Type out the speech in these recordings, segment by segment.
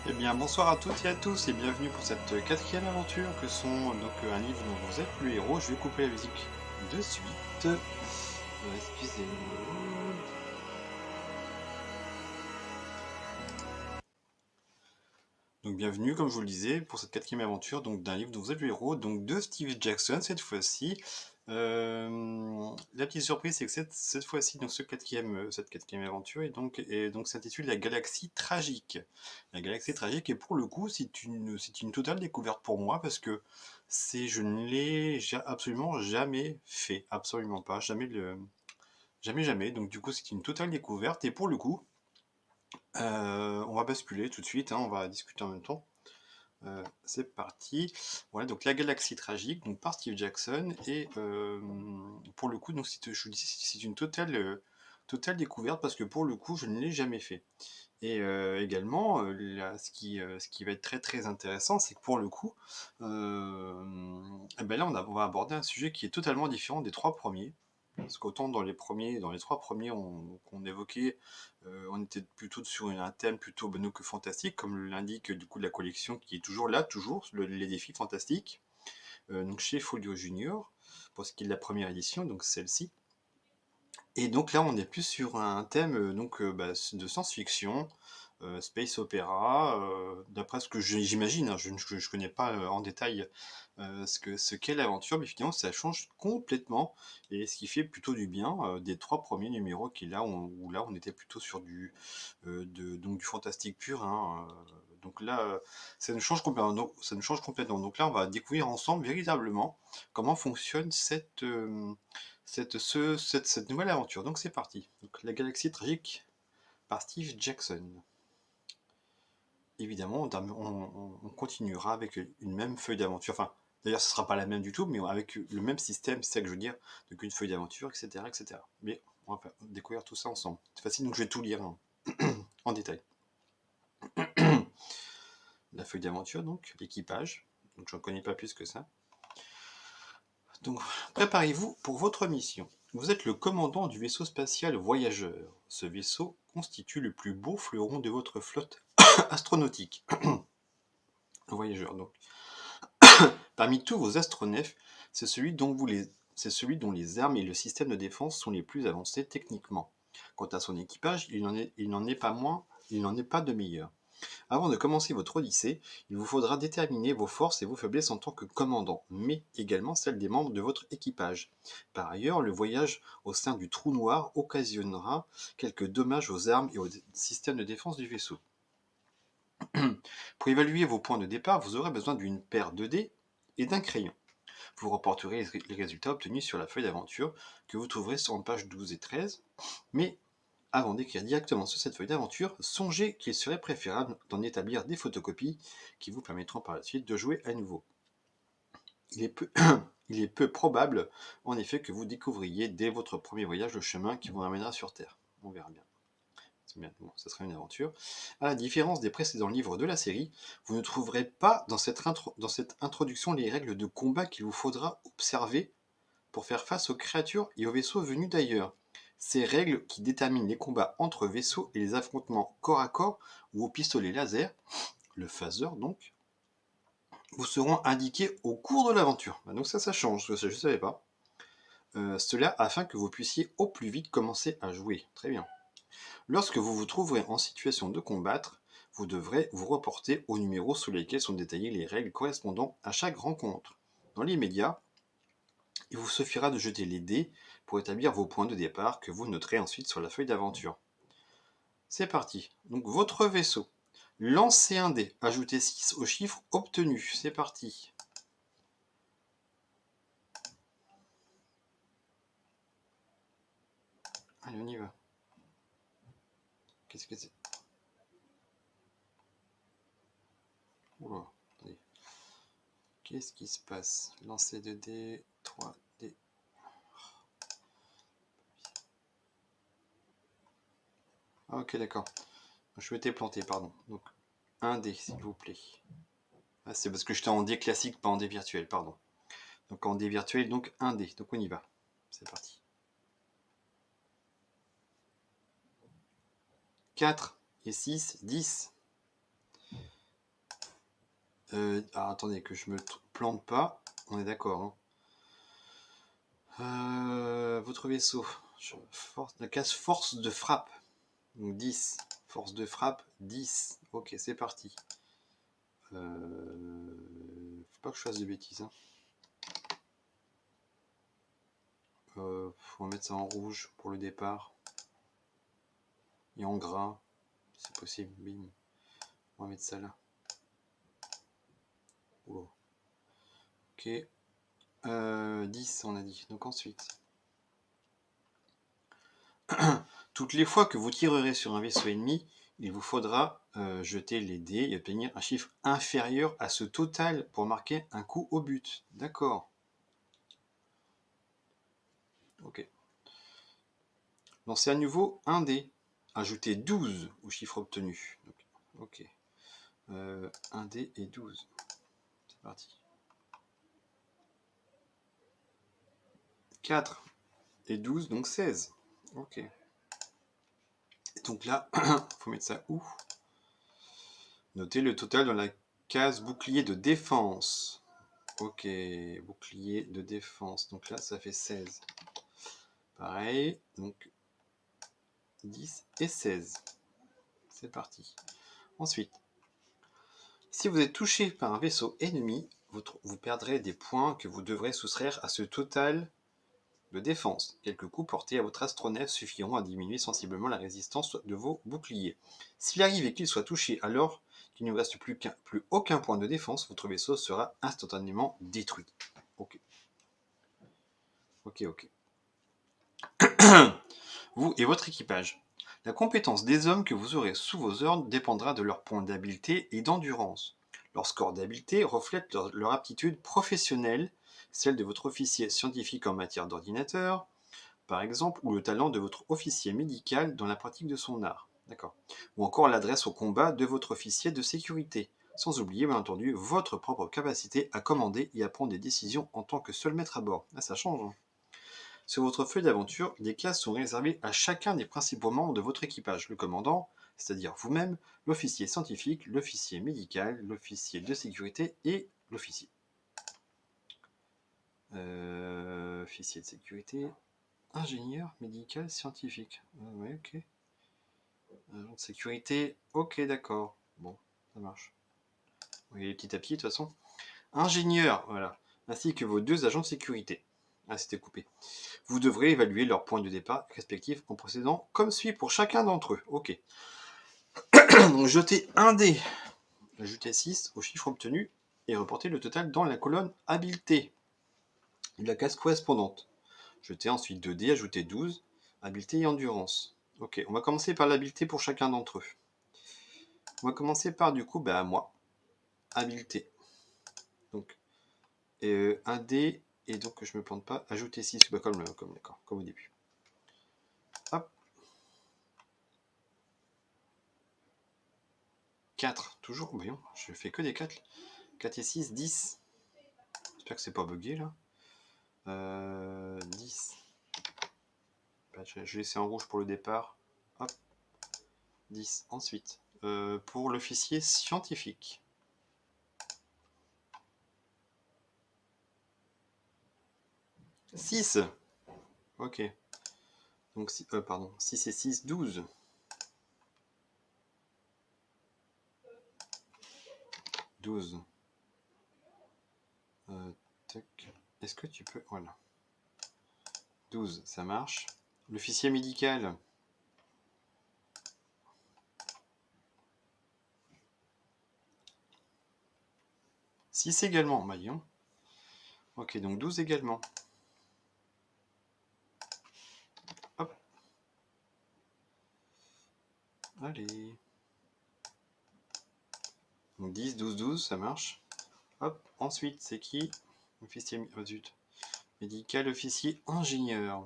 Eh bien, bonsoir à toutes et à tous et bienvenue pour cette quatrième aventure que sont donc un livre dont vous êtes le héros. Je vais couper la musique de suite. Excusez-moi. Donc bienvenue, comme je vous le disais, pour cette quatrième aventure donc d'un livre dont vous êtes le héros, donc de Steve Jackson cette fois-ci. La petite surprise, c'est que cette fois-ci, donc cette quatrième aventure donc s'intitule La Galaxie Tragique. La Galaxie Tragique, et pour le coup, c'est une totale découverte pour moi parce que je ne l'ai absolument jamais fait, absolument pas, jamais. Donc du coup, c'est une totale découverte et pour le coup, on va basculer tout de suite, hein, on va discuter en même temps. C'est parti. Voilà, donc La Galaxie Tragique, donc par Steve Jackson, et pour le coup, donc je vous dis, c'est une totale découverte parce que pour le coup, je ne l'ai jamais fait. Et également, là, ce qui va être très très intéressant, c'est que pour le coup, eh ben là, on va aborder un sujet qui est totalement différent des trois premiers. Parce qu'autant dans les trois premiers qu'on évoquait, on était plutôt sur un thème plutôt banal que fantastique, comme l'indique du coup la collection qui est toujours là, toujours les défis fantastiques, donc chez Folio Junior, pour ce qui est de la première édition, donc celle-ci. Et donc là, on est plus sur un thème de science-fiction, space opéra, d'après ce que j'imagine, hein, je ne connais pas en détail ce qu'est l'aventure, mais finalement ça change complètement, et ce qui fait plutôt du bien des trois premiers numéros où là on était plutôt sur donc du fantastique pur, hein, donc là, ça nous change complètement. Ça nous change complètement. Donc là, on va découvrir ensemble véritablement comment fonctionne cette nouvelle aventure. Donc c'est parti. Donc, La Galaxie Tragique par Steve Jackson. Évidemment, on continuera avec une même feuille d'aventure. Enfin, d'ailleurs, ce ne sera pas la même du tout, mais avec le même système, c'est ça que je veux dire, donc une feuille d'aventure, etc., etc. Mais on va découvrir tout ça ensemble. C'est facile, donc je vais tout lire en détail. La feuille d'aventure, donc, l'équipage. Donc, j'en connais pas plus que ça. Donc, préparez-vous pour votre mission. Vous êtes le commandant du vaisseau spatial Voyageur. Ce vaisseau constitue le plus beau fleuron de votre flotte astronautique. Voyageur, donc. Parmi tous vos astronefs, c'est celui dont les armes et le système de défense sont les plus avancés techniquement. Quant à son équipage, il n'en est pas moins, il n'en est pas de meilleur. Avant de commencer votre odyssée, il vous faudra déterminer vos forces et vos faiblesses en tant que commandant, mais également celles des membres de votre équipage. Par ailleurs, le voyage au sein du trou noir occasionnera quelques dommages aux armes et au système de défense du vaisseau. Pour évaluer vos points de départ, vous aurez besoin d'une paire de dés et d'un crayon. Vous reporterez les résultats obtenus sur la feuille d'aventure que vous trouverez sur les pages 12 et 13, mais avant d'écrire directement sur cette feuille d'aventure, songez qu'il serait préférable d'en établir des photocopies qui vous permettront par la suite de jouer à nouveau. Il est peu, il est peu probable, en effet, que vous découvriez dès votre premier voyage le chemin qui vous ramènera sur Terre. On verra bien. C'est bien. Bon, ça sera une aventure. À la différence des précédents livres de la série, vous ne trouverez pas dans cette introduction les règles de combat qu'il vous faudra observer pour faire face aux créatures et aux vaisseaux venus d'ailleurs. Ces règles qui déterminent les combats entre vaisseaux et les affrontements corps à corps ou au pistolet laser, le phaser donc, vous seront indiquées au cours de l'aventure. Donc ça change, je ne savais pas. Cela afin que vous puissiez au plus vite commencer à jouer. Très bien. Lorsque vous vous trouverez en situation de combattre, vous devrez vous reporter aux numéros sous lesquels sont détaillées les règles correspondant à chaque rencontre. Dans l'immédiat, il vous suffira de jeter les dés pour établir vos points de départ que vous noterez ensuite sur la feuille d'aventure. C'est parti. Donc votre vaisseau. Lancez un dé. Ajoutez 6 au chiffre obtenu. C'est parti. Allez, on y va. Qu'est-ce que c'est? Oula, attendez. Qu'est-ce qui se passe? Lancer 2 dés, 3 dés. Ah, ok, d'accord. Je m'étais planté, pardon. Donc, un dé, s'il vous plaît. Ah, c'est parce que j'étais en dé classique, pas en dé virtuel, pardon. Donc en dé virtuel, donc un dé. Donc on y va. C'est parti. 4 et 6, 10. Attendez, que je me plante pas. On est d'accord. Hein. Votre vaisseau. La case force de frappe. Donc 10. Force de frappe, 10. Ok, c'est parti. Faut pas que je fasse de bêtises. Hein. Faut mettre ça en rouge pour le départ. Et en gras. C'est possible. Bim. On va mettre ça là. Oh. Ok. 10 on a dit. Donc ensuite. Toutes les fois que vous tirerez sur un vaisseau ennemi, il vous faudra jeter les dés et obtenir un chiffre inférieur à ce total pour marquer un coup au but. D'accord. Ok. Lancez à nouveau un dé. Ajoutez 12 au chiffre obtenu. Ok. 1 dé et 12. C'est parti. 4 et 12, donc 16. Ok. Et donc là, faut mettre ça où? Notez le total dans la case bouclier de défense. Ok, bouclier de défense. Donc là, ça fait 16. Pareil, donc 10 et 16. C'est parti. Ensuite, si vous êtes touché par un vaisseau ennemi, vous perdrez des points que vous devrez soustraire à ce total de défense. Quelques coups portés à votre astronef suffiront à diminuer sensiblement la résistance de vos boucliers. S'il arrive et qu'il soit touché alors qu'il ne vous reste plus aucun point de défense, votre vaisseau sera instantanément détruit. Ok. Ok. Vous et votre équipage. La compétence des hommes que vous aurez sous vos ordres dépendra de leurs points d'habileté et d'endurance. Leur score d'habileté reflète leur aptitude professionnelle, celle de votre officier scientifique en matière d'ordinateur, par exemple, ou le talent de votre officier médical dans la pratique de son art. D'accord. Ou encore l'adresse au combat de votre officier de sécurité. Sans oublier, bien entendu, votre propre capacité à commander et à prendre des décisions en tant que seul maître à bord. Ah, ça change, hein. Sur votre feuille d'aventure, des classes sont réservées à chacun des principaux membres de votre équipage. Le commandant, c'est-à-dire vous-même, l'officier scientifique, l'officier médical, l'officier de sécurité et l'officier. Officier de sécurité, ingénieur, médical, scientifique. Ouais, ok. Agent de sécurité, ok, d'accord. Bon, ça marche. Vous voyez petit à petit, de toute façon. Ingénieur, voilà. Ainsi que vos 2 agents de sécurité. Ah, c'était coupé. Vous devrez évaluer leurs points de départ respectifs en procédant comme suit pour chacun d'entre eux. Ok. Donc jetez un dé, ajoutez 6 au chiffre obtenu et reportez le total dans la colonne habileté de la case correspondante. Jetez ensuite 2 dés, ajoutez 12, habileté et endurance. Ok, on va commencer par l'habileté pour chacun d'entre eux. On va commencer par du coup, moi, habileté. Donc, un dé, et donc je me plante pas, ajouter 6, comme au début. Hop. 4, toujours, voyons, je fais que des 4. 4 et 6, 10. J'espère que c'est pas bugué là. 10. Je vais laisser en rouge pour le départ. Hop. 10. Ensuite, pour l'officier scientifique. 6. Ok. Donc, 6 et 6, 12. 12. Est-ce que tu peux... Voilà. 12, ça marche. L'officier médical. 6 également, voyons. Ok, donc 12 également. Hop. Allez. Donc 10, 12, 12, ça marche. Hop. Ensuite, c'est qui? Officier... Oh, zut. Médical, officier, ingénieur.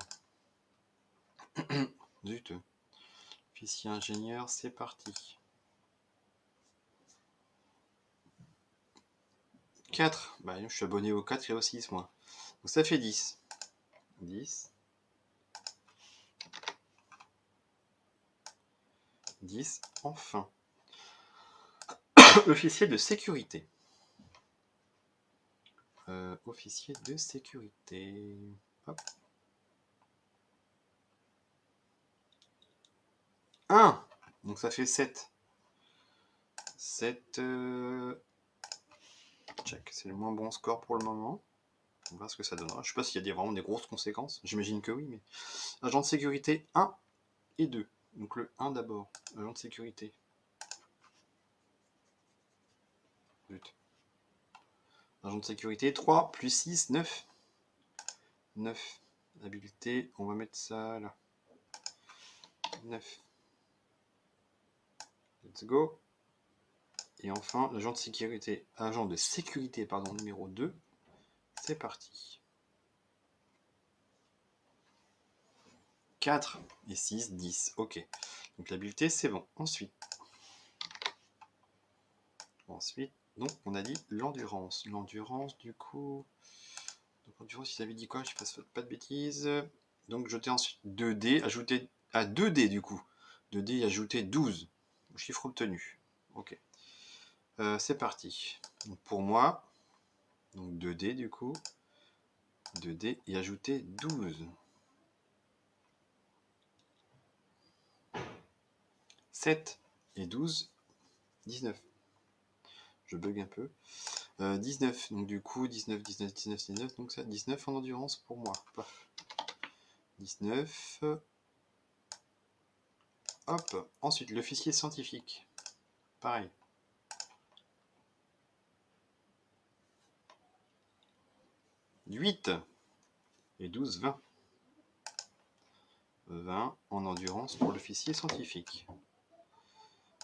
Zut. Officier, ingénieur, c'est parti. 4. Bah, je suis abonné au 4 et au 6, moi. Donc ça fait 10. 10. 10, enfin. Officier de sécurité. Officier de sécurité. Hop. 1. Donc ça fait 7. 7. Check. C'est le moins bon score pour le moment. On verra ce que ça donnera. Je sais pas s'il y a vraiment des grosses conséquences. J'imagine que oui, mais. Agent de sécurité 1 et 2. Donc le 1 d'abord. Agent de sécurité. Zut. Agent de sécurité 3 plus 6, 9. 9. Habileté, on va mettre ça là. 9. Let's go. Et enfin, agent de sécurité, pardon, numéro 2. C'est parti. 4 et 6, 10. Ok. Donc l'habileté, c'est bon. Ensuite, donc on a dit l'endurance. L'endurance, du coup. Donc l'endurance, il avait dit quoi? Je ne fasse pas de bêtises. Donc jeter ensuite 2D, ajouter à 2D du coup. 2D et ajouter 12. Chiffre obtenu. Ok. C'est parti. Donc pour moi, donc 2D du coup. 2D et ajouter 12. 7 et 12, 19. Je bug un peu. 19, donc du coup 19, 19, 19, 19, donc ça 19 en endurance pour moi. Paf. 19. Hop. Ensuite, l'officier scientifique. Pareil. 8 et 12, 20. 20 en endurance pour l'officier scientifique.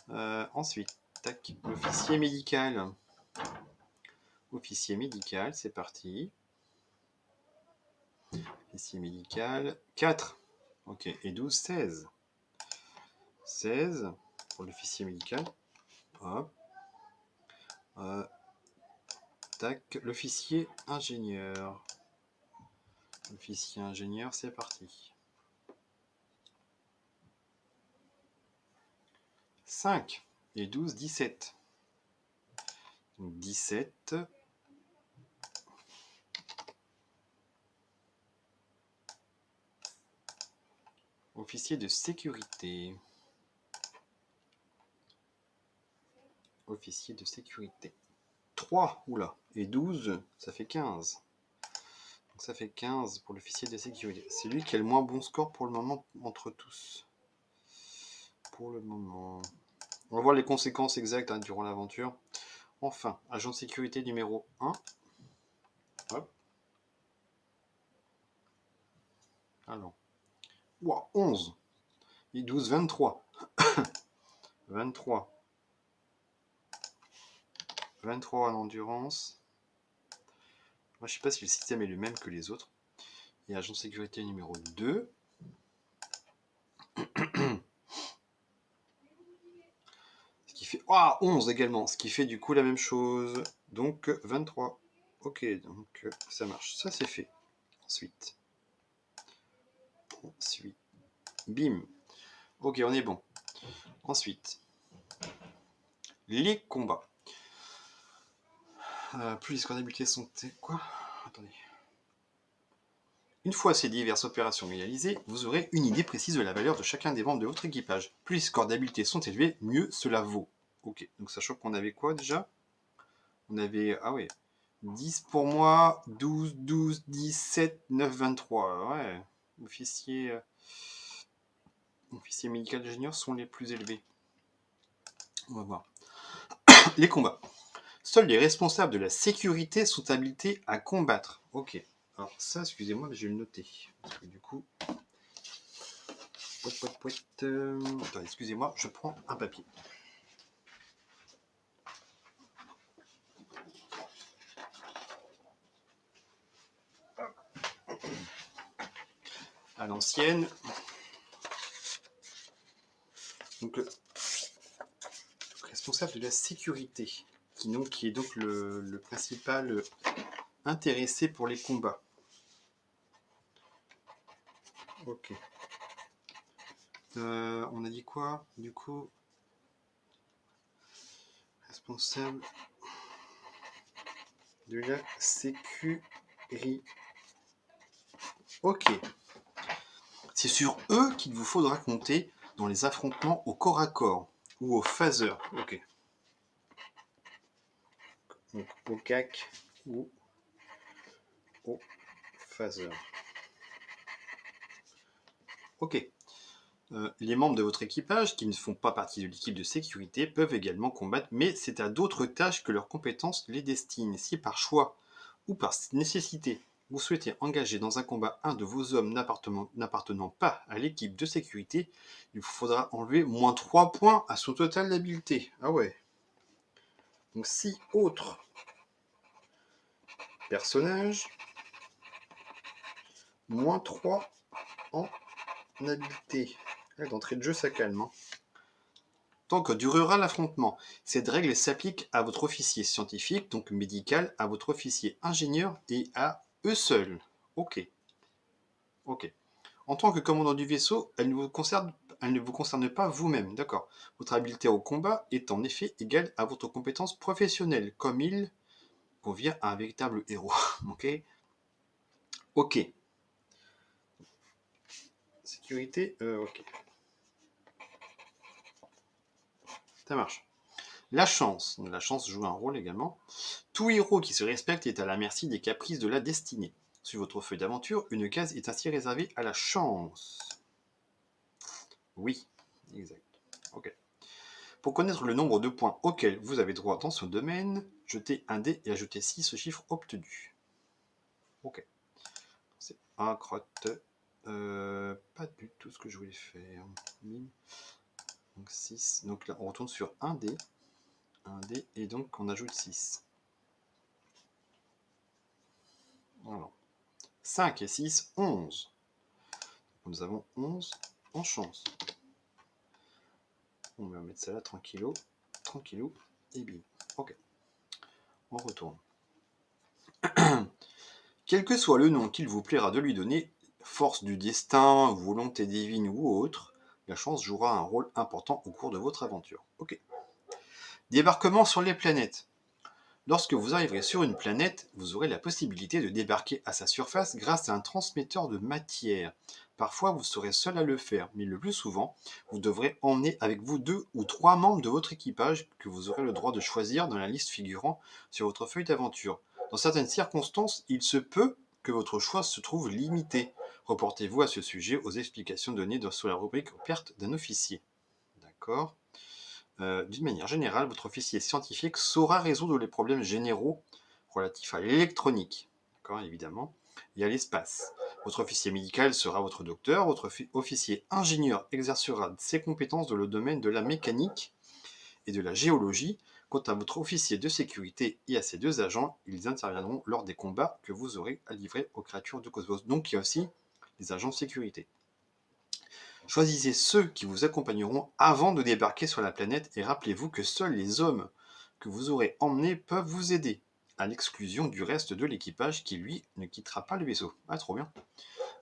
Ensuite, tac, l'officier médical. Officier médical, c'est parti. Officier médical, 4. Ok, et 12, 16. 16 pour l'officier médical. Hop. Tac, l'officier ingénieur. Officier ingénieur, c'est parti. 5 et 12, 17. Donc 17. Officier de sécurité. Officier de sécurité. 3, oula, et 12, ça fait 15. Donc ça fait 15 pour l'officier de sécurité. C'est lui qui a le moins bon score pour le moment entre tous. Pour le moment. On va voir les conséquences exactes durant l'aventure. Enfin, agent de sécurité numéro 1. Hop. Alors. Wow, 11. Et 12, 23. 23. 23 en endurance. Moi, je sais pas si le système est le même que les autres. Et agent de sécurité numéro 2. Ce qui fait 11 également. Ce qui fait du coup la même chose. Donc 23. Ok, donc ça marche. Ça, c'est fait. Ensuite. Bim. Ok, on est bon. Ensuite. Les combats. Plus les scores d'habileté sont... Quoi? Attendez. Une fois ces diverses opérations réalisées, vous aurez une idée précise de la valeur de chacun des membres de votre équipage. Plus les scores d'habileté sont élevés, mieux cela vaut. Ok, donc sachant qu'on avait quoi déjà? On avait... Ah ouais. 10 pour moi, 12, 12, 17, 9, 23. Ouais. Officiers médical ingénieurs sont les plus élevés. On va voir. Les combats. Seuls les responsables de la sécurité sont habilités à combattre. Ok. Alors ça, excusez-moi, mais je vais le noter. Parce que du coup... Attendez, excusez-moi, je prends un papier. À l'ancienne. Donc le responsable de la sécurité, qui est donc le principal intéressé pour les combats. Ok. On a dit quoi du coup? Responsable de la sécurité. Ok. C'est sur eux qu'il vous faudra compter dans les affrontements au corps à corps ou au phaser. Ok. Donc au CAC ou au phaser. Ok. Les membres de votre équipage qui ne font pas partie de l'équipe de sécurité peuvent également combattre, mais c'est à d'autres tâches que leurs compétences les destinent. Si par choix ou par nécessité, vous souhaitez engager dans un combat un de vos hommes n'appartenant pas à l'équipe de sécurité, il vous faudra enlever moins 3 points à son total d'habileté. Ah ouais. Donc si autre personnage, moins 3 en habileté. D'entrée de jeu, ça calme. Hein. Tant que durera l'affrontement, cette règle s'applique à votre officier scientifique, donc médical, à votre officier ingénieur et à eux seuls. Ok. Ok. En tant que commandant du vaisseau, elle ne vous concerne pas vous-même, d'accord. Votre habileté au combat est en effet égale à votre compétence professionnelle, comme il convient à un véritable héros. Ok. Ok. Sécurité, ok. Ça marche. La chance. La chance joue un rôle également. Tout héros qui se respecte est à la merci des caprices de la destinée. Sur votre feuille d'aventure, une case est ainsi réservée à la chance. Oui, exact. Ok. Pour connaître le nombre de points auxquels vous avez droit dans ce domaine, jetez un dé et ajoutez 6 au chiffre obtenu. Ok. C'est un crotte. Pas du tout ce que je voulais faire. Donc 6. Donc là, on retourne sur un dé. Un dé et donc on ajoute 6. Voilà. 5 et 6, 11. Nous avons 11 en chance. On va mettre ça là tranquillou. Tranquillou. Et bim. Ok. On retourne. Quel que soit le nom qu'il vous plaira de lui donner, force du destin, volonté divine ou autre, la chance jouera un rôle important au cours de votre aventure. Ok. Débarquement sur les planètes. Lorsque vous arriverez sur une planète, vous aurez la possibilité de débarquer à sa surface grâce à un transmetteur de matière. Parfois, vous serez seul à le faire, mais le plus souvent, vous devrez emmener avec vous 2 ou 3 membres de votre équipage que vous aurez le droit de choisir dans la liste figurant sur votre feuille d'aventure. Dans certaines circonstances, il se peut que votre choix se trouve limité. Reportez-vous à ce sujet aux explications données sur la rubrique perte d'un officier. D'accord. D'une manière générale, votre officier scientifique saura résoudre les problèmes généraux relatifs à l'électronique, d'accord, évidemment, et à l'espace. Votre officier médical sera votre docteur, votre officier ingénieur exercera ses compétences dans le domaine de la mécanique et de la géologie. Quant à votre officier de sécurité et à ses 2 agents, ils interviendront lors des combats que vous aurez à livrer aux créatures du cosmos. Donc il y a aussi les agents de sécurité. Choisissez ceux qui vous accompagneront avant de débarquer sur la planète et rappelez-vous que seuls les hommes que vous aurez emmenés peuvent vous aider, à l'exclusion du reste de l'équipage qui, lui, ne quittera pas le vaisseau. Ah, trop bien.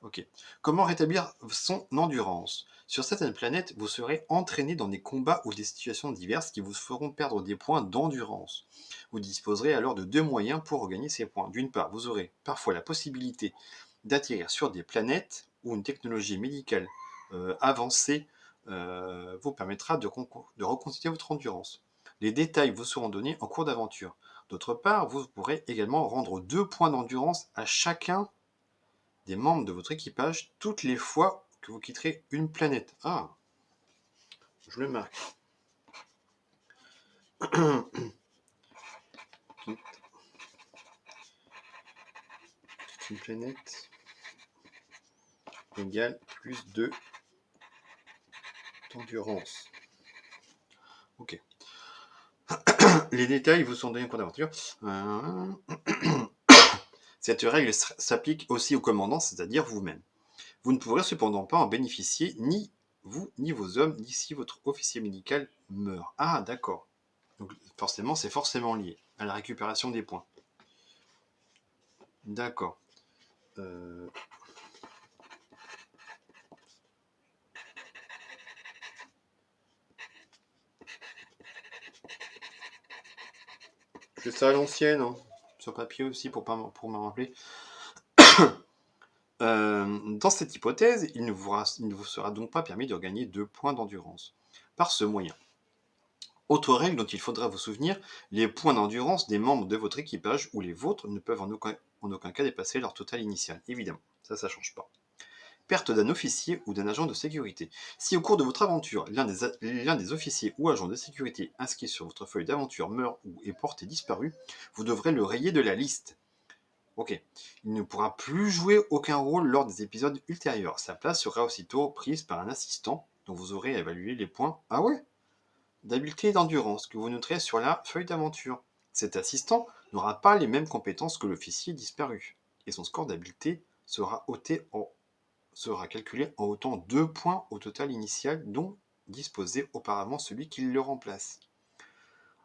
Ok. Comment rétablir son endurance? Sur certaines planètes, vous serez entraîné dans des combats ou des situations diverses qui vous feront perdre des points d'endurance. Vous disposerez alors de 2 moyens pour regagner ces points. D'une part, vous aurez parfois la possibilité d'atterrir sur des planètes où une technologie médicale avancée vous permettra de reconstituer votre endurance. Les détails vous seront donnés en cours d'aventure. D'autre part, vous pourrez également rendre 2 points d'endurance à chacun des membres de votre équipage toutes les fois que vous quitterez une planète. Ah, je le marque. Quitte une planète égale plus 2 d'endurance. Ok. Les détails vous sont donnés en cours d'aventure. Cette règle s'applique aussi au commandant, c'est-à-dire vous-même. Vous ne pourrez cependant pas en bénéficier, ni vous, ni vos hommes, ni si votre officier médical meurt. Ah, d'accord. Donc forcément, c'est forcément lié à la récupération des points. D'accord. Je fais ça à l'ancienne. Hein. sur papier aussi pour me rappeler. Dans cette hypothèse, il ne vous sera donc pas permis de gagner 2 points d'endurance par ce moyen. Autre règle dont il faudra vous souvenir, les points d'endurance des membres de votre équipage ou les vôtres ne peuvent en aucun cas dépasser leur total initial, évidemment, ça ne change pas. Perte d'un officier ou d'un agent de sécurité. Si au cours de votre aventure, l'un des officiers ou agents de sécurité inscrits sur votre feuille d'aventure meurt ou est porté disparu, vous devrez le rayer de la liste. Ok. Il ne pourra plus jouer aucun rôle lors des épisodes ultérieurs. Sa place sera aussitôt prise par un assistant dont vous aurez évalué les points. Ah ouais, d'habileté et d'endurance que vous noterez sur la feuille d'aventure. Cet assistant n'aura pas les mêmes compétences que l'officier disparu, et son score d'habileté sera calculé en ôtant 2 points au total initial dont disposait auparavant celui qui le remplace.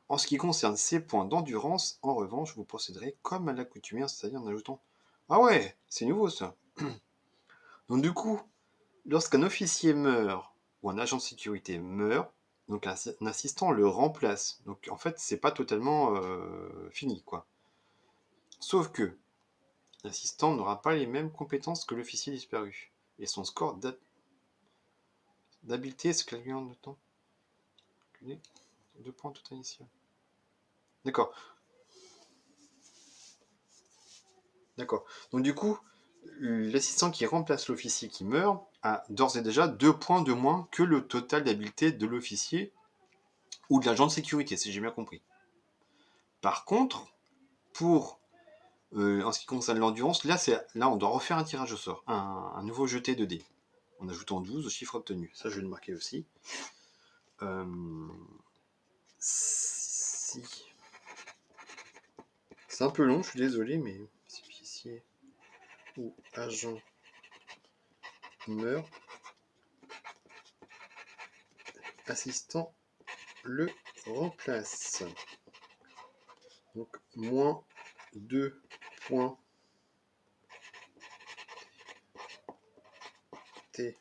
En ce qui concerne ces points d'endurance, en revanche, vous procéderez comme à l'accoutumée, c'est-à-dire en ajoutant « Ah ouais, c'est nouveau ça !» Donc du coup, lorsqu'un officier meurt ou un agent de sécurité meurt, donc un assistant le remplace. Donc en fait, c'est pas totalement fini, quoi. Sauf que l'assistant n'aura pas les mêmes compétences que l'officier disparu. Et son score d'habileté se calcule en temps. 2 points total initial. D'accord. D'accord. Donc du coup, l'assistant qui remplace l'officier qui meurt a d'ores et déjà 2 points de moins que le total d'habileté de l'officier ou de l'agent de sécurité, si j'ai bien compris. Par contre, pour en ce qui concerne l'endurance, là on doit refaire un tirage au sort, un nouveau jeté de dés, en ajoutant 12 au chiffre obtenu. Ça, je vais le marquer aussi. Si... C'est un peu long, je suis désolé, mais si officier ou agent meurt, assistant le remplace. Donc, moins 2 points T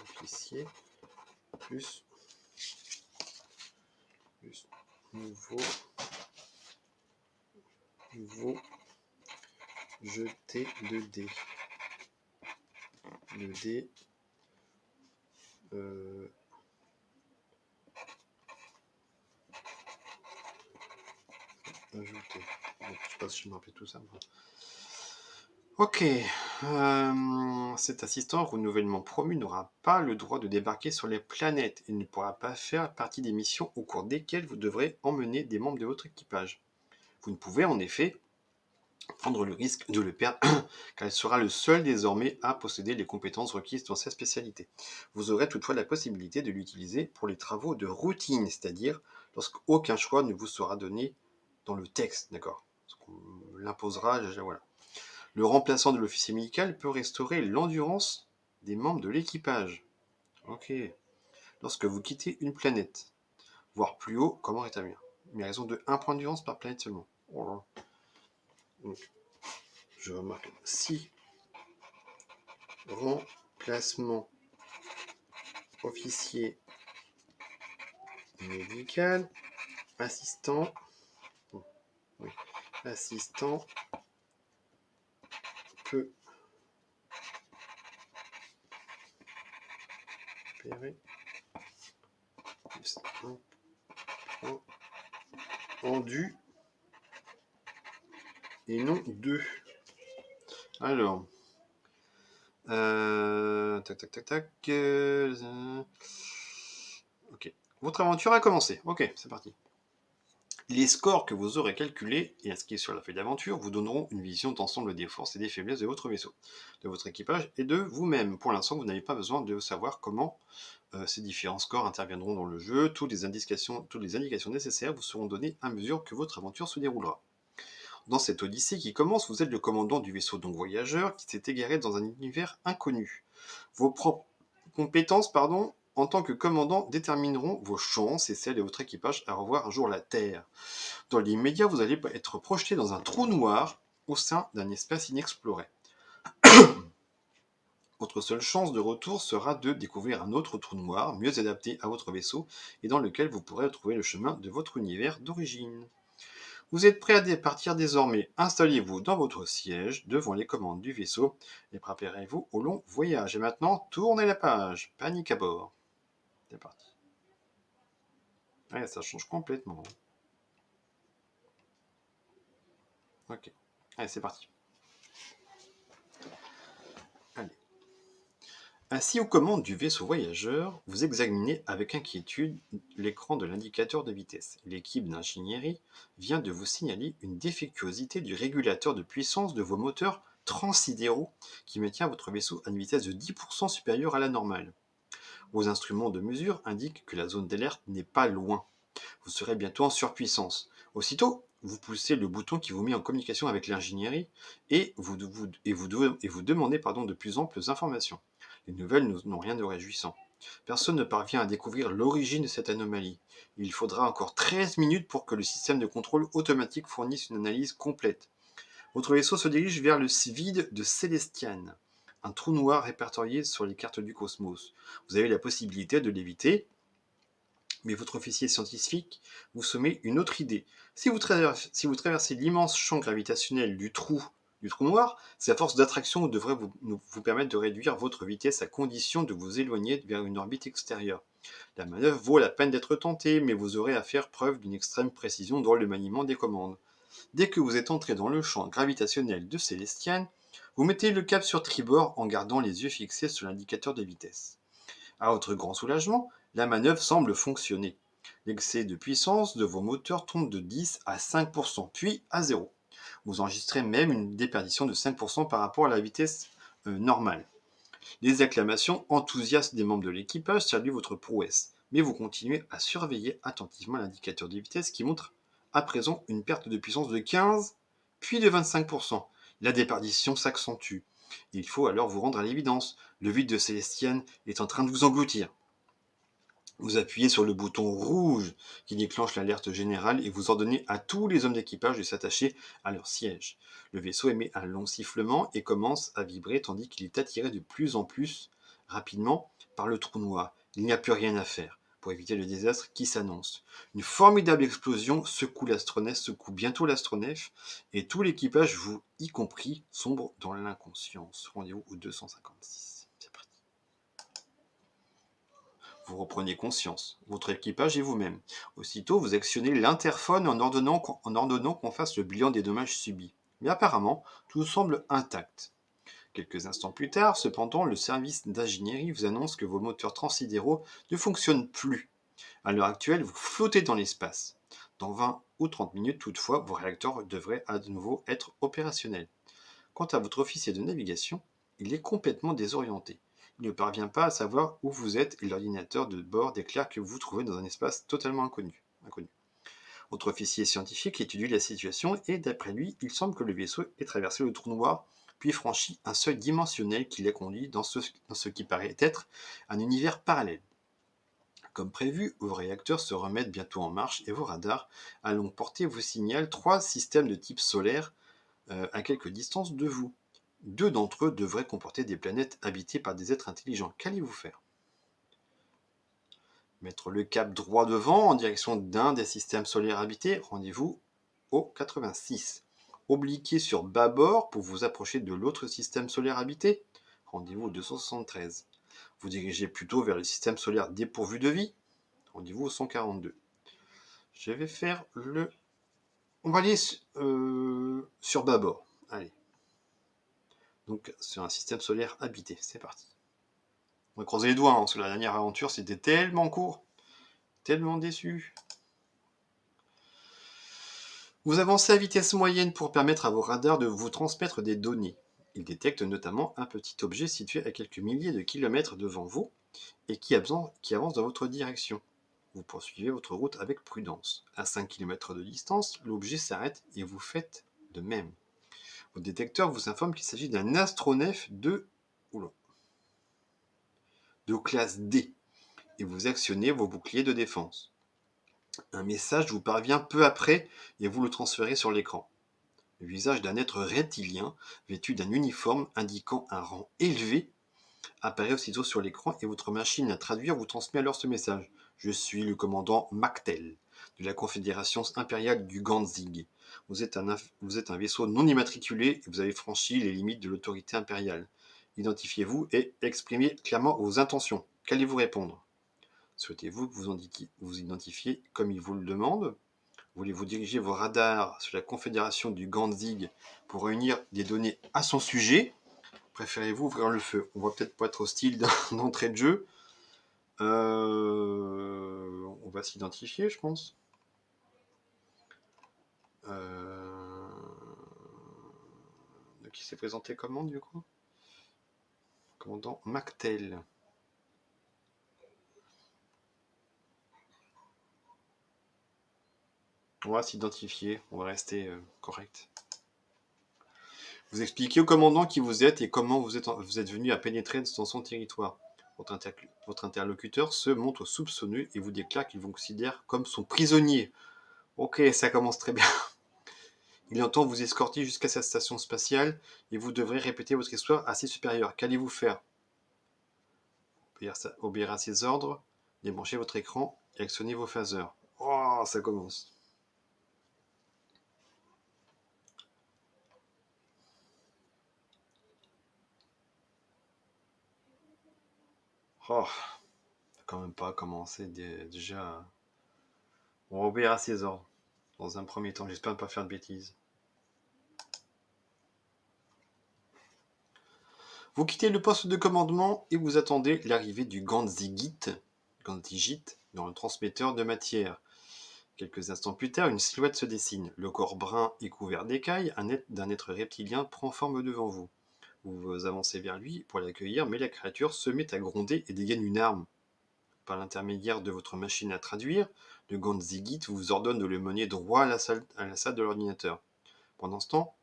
officier plus nouveau jeté de dés. Le dé ajouter. Bon, je sais pas si je me rappelle tout ça. Ok. Cet assistant renouvellement promu n'aura pas le droit de débarquer sur les planètes et ne pourra pas faire partie des missions au cours desquelles vous devrez emmener des membres de votre équipage. Vous ne pouvez en effet prendre le risque de le perdre car il sera le seul désormais à posséder les compétences requises dans sa spécialité. Vous aurez toutefois la possibilité de l'utiliser pour les travaux de routine, c'est-à-dire lorsqu'aucun choix ne vous sera donné dans le texte, d'accord ? On l'imposera, voilà. Le remplaçant de l'officier médical peut restaurer l'endurance des membres de l'équipage. Ok. Lorsque vous quittez une planète, voire plus haut, comment rétablir ? Mais à raison de 1 point d'endurance par planète seulement. Oh. Donc, je remarque si remplacement officier médical, assistant, oui, assistant peut opérer plus 1 point rendu et non 2. Alors, ok. Votre aventure a commencé. Ok, c'est parti. Les scores que vous aurez calculés et inscrits sur la feuille d'aventure vous donneront une vision d'ensemble des forces et des faiblesses de votre vaisseau, de votre équipage et de vous-même. Pour l'instant, vous n'avez pas besoin de savoir comment ces différents scores interviendront dans le jeu. Toutes les indications nécessaires vous seront données à mesure que votre aventure se déroulera. Dans cette odyssée qui commence, vous êtes le commandant du vaisseau donc voyageur qui s'est égaré dans un univers inconnu. Vos propres compétences, en tant que commandant détermineront vos chances et celles de votre équipage à revoir un jour la Terre. Dans l'immédiat, vous allez être projeté dans un trou noir au sein d'un espace inexploré. Votre seule chance de retour sera de découvrir un autre trou noir, mieux adapté à votre vaisseau, et dans lequel vous pourrez trouver le chemin de votre univers d'origine. Vous êtes prêt à partir désormais. Installez-vous dans votre siège devant les commandes du vaisseau et préparez-vous au long voyage. Et maintenant, tournez la page. Panique à bord. C'est parti. Ouais, ça change complètement. Ok. Allez, c'est parti. Allez. Ainsi, aux commandes du vaisseau voyageur, vous examinez avec inquiétude l'écran de l'indicateur de vitesse. L'équipe d'ingénierie vient de vous signaler une défectuosité du régulateur de puissance de vos moteurs transsidéraux qui maintient votre vaisseau à une vitesse de 10% supérieure à la normale. Vos instruments de mesure indiquent que la zone d'alerte n'est pas loin. Vous serez bientôt en surpuissance. Aussitôt, vous poussez le bouton qui vous met en communication avec l'ingénierie et vous demandez de plus amples informations. Les nouvelles n'ont rien de réjouissant. Personne ne parvient à découvrir l'origine de cette anomalie. Il faudra encore 13 minutes pour que le système de contrôle automatique fournisse une analyse complète. Votre vaisseau se dirige vers le vide de Célestian, un trou noir répertorié sur les cartes du cosmos. Vous avez la possibilité de l'éviter, mais votre officier scientifique vous soumet une autre idée. Si vous traversez l'immense champ gravitationnel du trou noir, sa force d'attraction devrait vous permettre de réduire votre vitesse à condition de vous éloigner vers une orbite extérieure. La manœuvre vaut la peine d'être tentée, mais vous aurez à faire preuve d'une extrême précision dans le maniement des commandes. Dès que vous êtes entré dans le champ gravitationnel de Célestian, vous mettez le cap sur tribord en gardant les yeux fixés sur l'indicateur de vitesse. À votre grand soulagement, la manœuvre semble fonctionner. L'excès de puissance de vos moteurs tombe de 10 à 5%, puis à 0. Vous enregistrez même une déperdition de 5% par rapport à la vitesse normale. Les acclamations enthousiastes des membres de l'équipage saluent votre prouesse, mais vous continuez à surveiller attentivement l'indicateur de vitesse qui montre à présent une perte de puissance de 15, puis de 25%. La déperdition s'accentue. Il faut alors vous rendre à l'évidence. Le vide de Célestienne est en train de vous engloutir. Vous appuyez sur le bouton rouge qui déclenche l'alerte générale et vous ordonnez à tous les hommes d'équipage de s'attacher à leur siège. Le vaisseau émet un long sifflement et commence à vibrer tandis qu'il est attiré de plus en plus rapidement par le trou noir. Il n'y a plus rien à faire pour éviter le désastre qui s'annonce. Une formidable explosion secoue bientôt l'astronef et tout l'équipage, vous y compris, sombre dans l'inconscience. Rendez-vous au 256. C'est parti. Vous reprenez conscience, votre équipage et vous-même. Aussitôt, vous actionnez l'interphone en ordonnant qu'on fasse le bilan des dommages subis. Mais apparemment, tout semble intact. Quelques instants plus tard, cependant, le service d'ingénierie vous annonce que vos moteurs transsidéraux ne fonctionnent plus. À l'heure actuelle, vous flottez dans l'espace. Dans 20 ou 30 minutes, toutefois, vos réacteurs devraient à nouveau être opérationnels. Quant à votre officier de navigation, il est complètement désorienté. Il ne parvient pas à savoir où vous êtes et l'ordinateur de bord déclare que vous vous trouvez dans un espace totalement inconnu. Votre officier scientifique étudie la situation et d'après lui, il semble que le vaisseau ait traversé le trou noir puis franchi un seuil dimensionnel qui l'a conduit dans ce qui paraît être un univers parallèle. Comme prévu, vos réacteurs se remettent bientôt en marche et vos radars à longue portée vous signalent 3 systèmes de type solaire à quelque distance de vous. 2 d'entre eux devraient comporter des planètes habitées par des êtres intelligents. Qu'allez-vous faire? Mettre le cap droit devant en direction d'un des systèmes solaires habités. Rendez-vous au 86. Obliquer sur bâbord pour vous approcher de l'autre système solaire habité. Rendez-vous au 273. Vous dirigez plutôt vers le système solaire dépourvu de vie. Rendez-vous au 142. Je vais faire le... On va aller sur bâbord. Allez. Donc sur un système solaire habité. C'est parti. On va croiser les doigts, parce que la dernière aventure, c'était tellement court. Tellement déçu. Vous avancez à vitesse moyenne pour permettre à vos radars de vous transmettre des données. Ils détectent notamment un petit objet situé à quelques milliers de kilomètres devant vous et qui avance dans votre direction. Vous poursuivez votre route avec prudence. À 5 km de distance, l'objet s'arrête et vous faites de même. Vos détecteurs vous informent qu'il s'agit d'un astronef de classe D et vous actionnez vos boucliers de défense. Un message vous parvient peu après et vous le transférez sur l'écran. Le visage d'un être reptilien, vêtu d'un uniforme indiquant un rang élevé, apparaît aussitôt sur l'écran et votre machine à traduire vous transmet alors ce message. Je suis le commandant Mactel de la Confédération impériale du Ganzig. Vous êtes un vaisseau non immatriculé et vous avez franchi les limites de l'autorité impériale. Identifiez-vous et exprimez clairement vos intentions. Qu'allez-vous répondre? Souhaitez-vous que vous identifiez comme il vous le demande? Voulez-vous diriger vos radars sur la Confédération du Ganzig pour réunir des données à son sujet? Préférez-vous ouvrir le feu? On va peut-être pas être hostile d'entrée de jeu. On va s'identifier, je pense. Qui s'est présenté comment, du coup? Commandant Mactel. On va s'identifier, on va rester correct. Vous expliquez au commandant qui vous êtes et comment vous êtes venu à pénétrer dans son territoire. Votre interlocuteur se montre soupçonneux et vous déclare qu'il vous considère comme son prisonnier. Ok, ça commence très bien. Il entend vous escorter jusqu'à sa station spatiale et vous devrez répéter votre histoire à ses supérieurs. Qu'allez-vous faire? Obéir à ses ordres, débranchez votre écran et actionnez vos phaseurs. Oh, ça commence. Oh, quand même pas commencer déjà. On va obéir à ses ordres. Dans un premier temps, j'espère ne pas faire de bêtises. Vous quittez le poste de commandement et vous attendez l'arrivée du Ganzigit dans le transmetteur de matière. Quelques instants plus tard, une silhouette se dessine. Le corps brun et couvert d'écailles d'un être reptilien prend forme devant vous. Vous vous avancez vers lui pour l'accueillir, mais la créature se met à gronder et dégaine une arme. Par l'intermédiaire de votre machine à traduire, le Ganzigit vous ordonne de le mener droit à la salle de l'ordinateur. Pendant ce temps,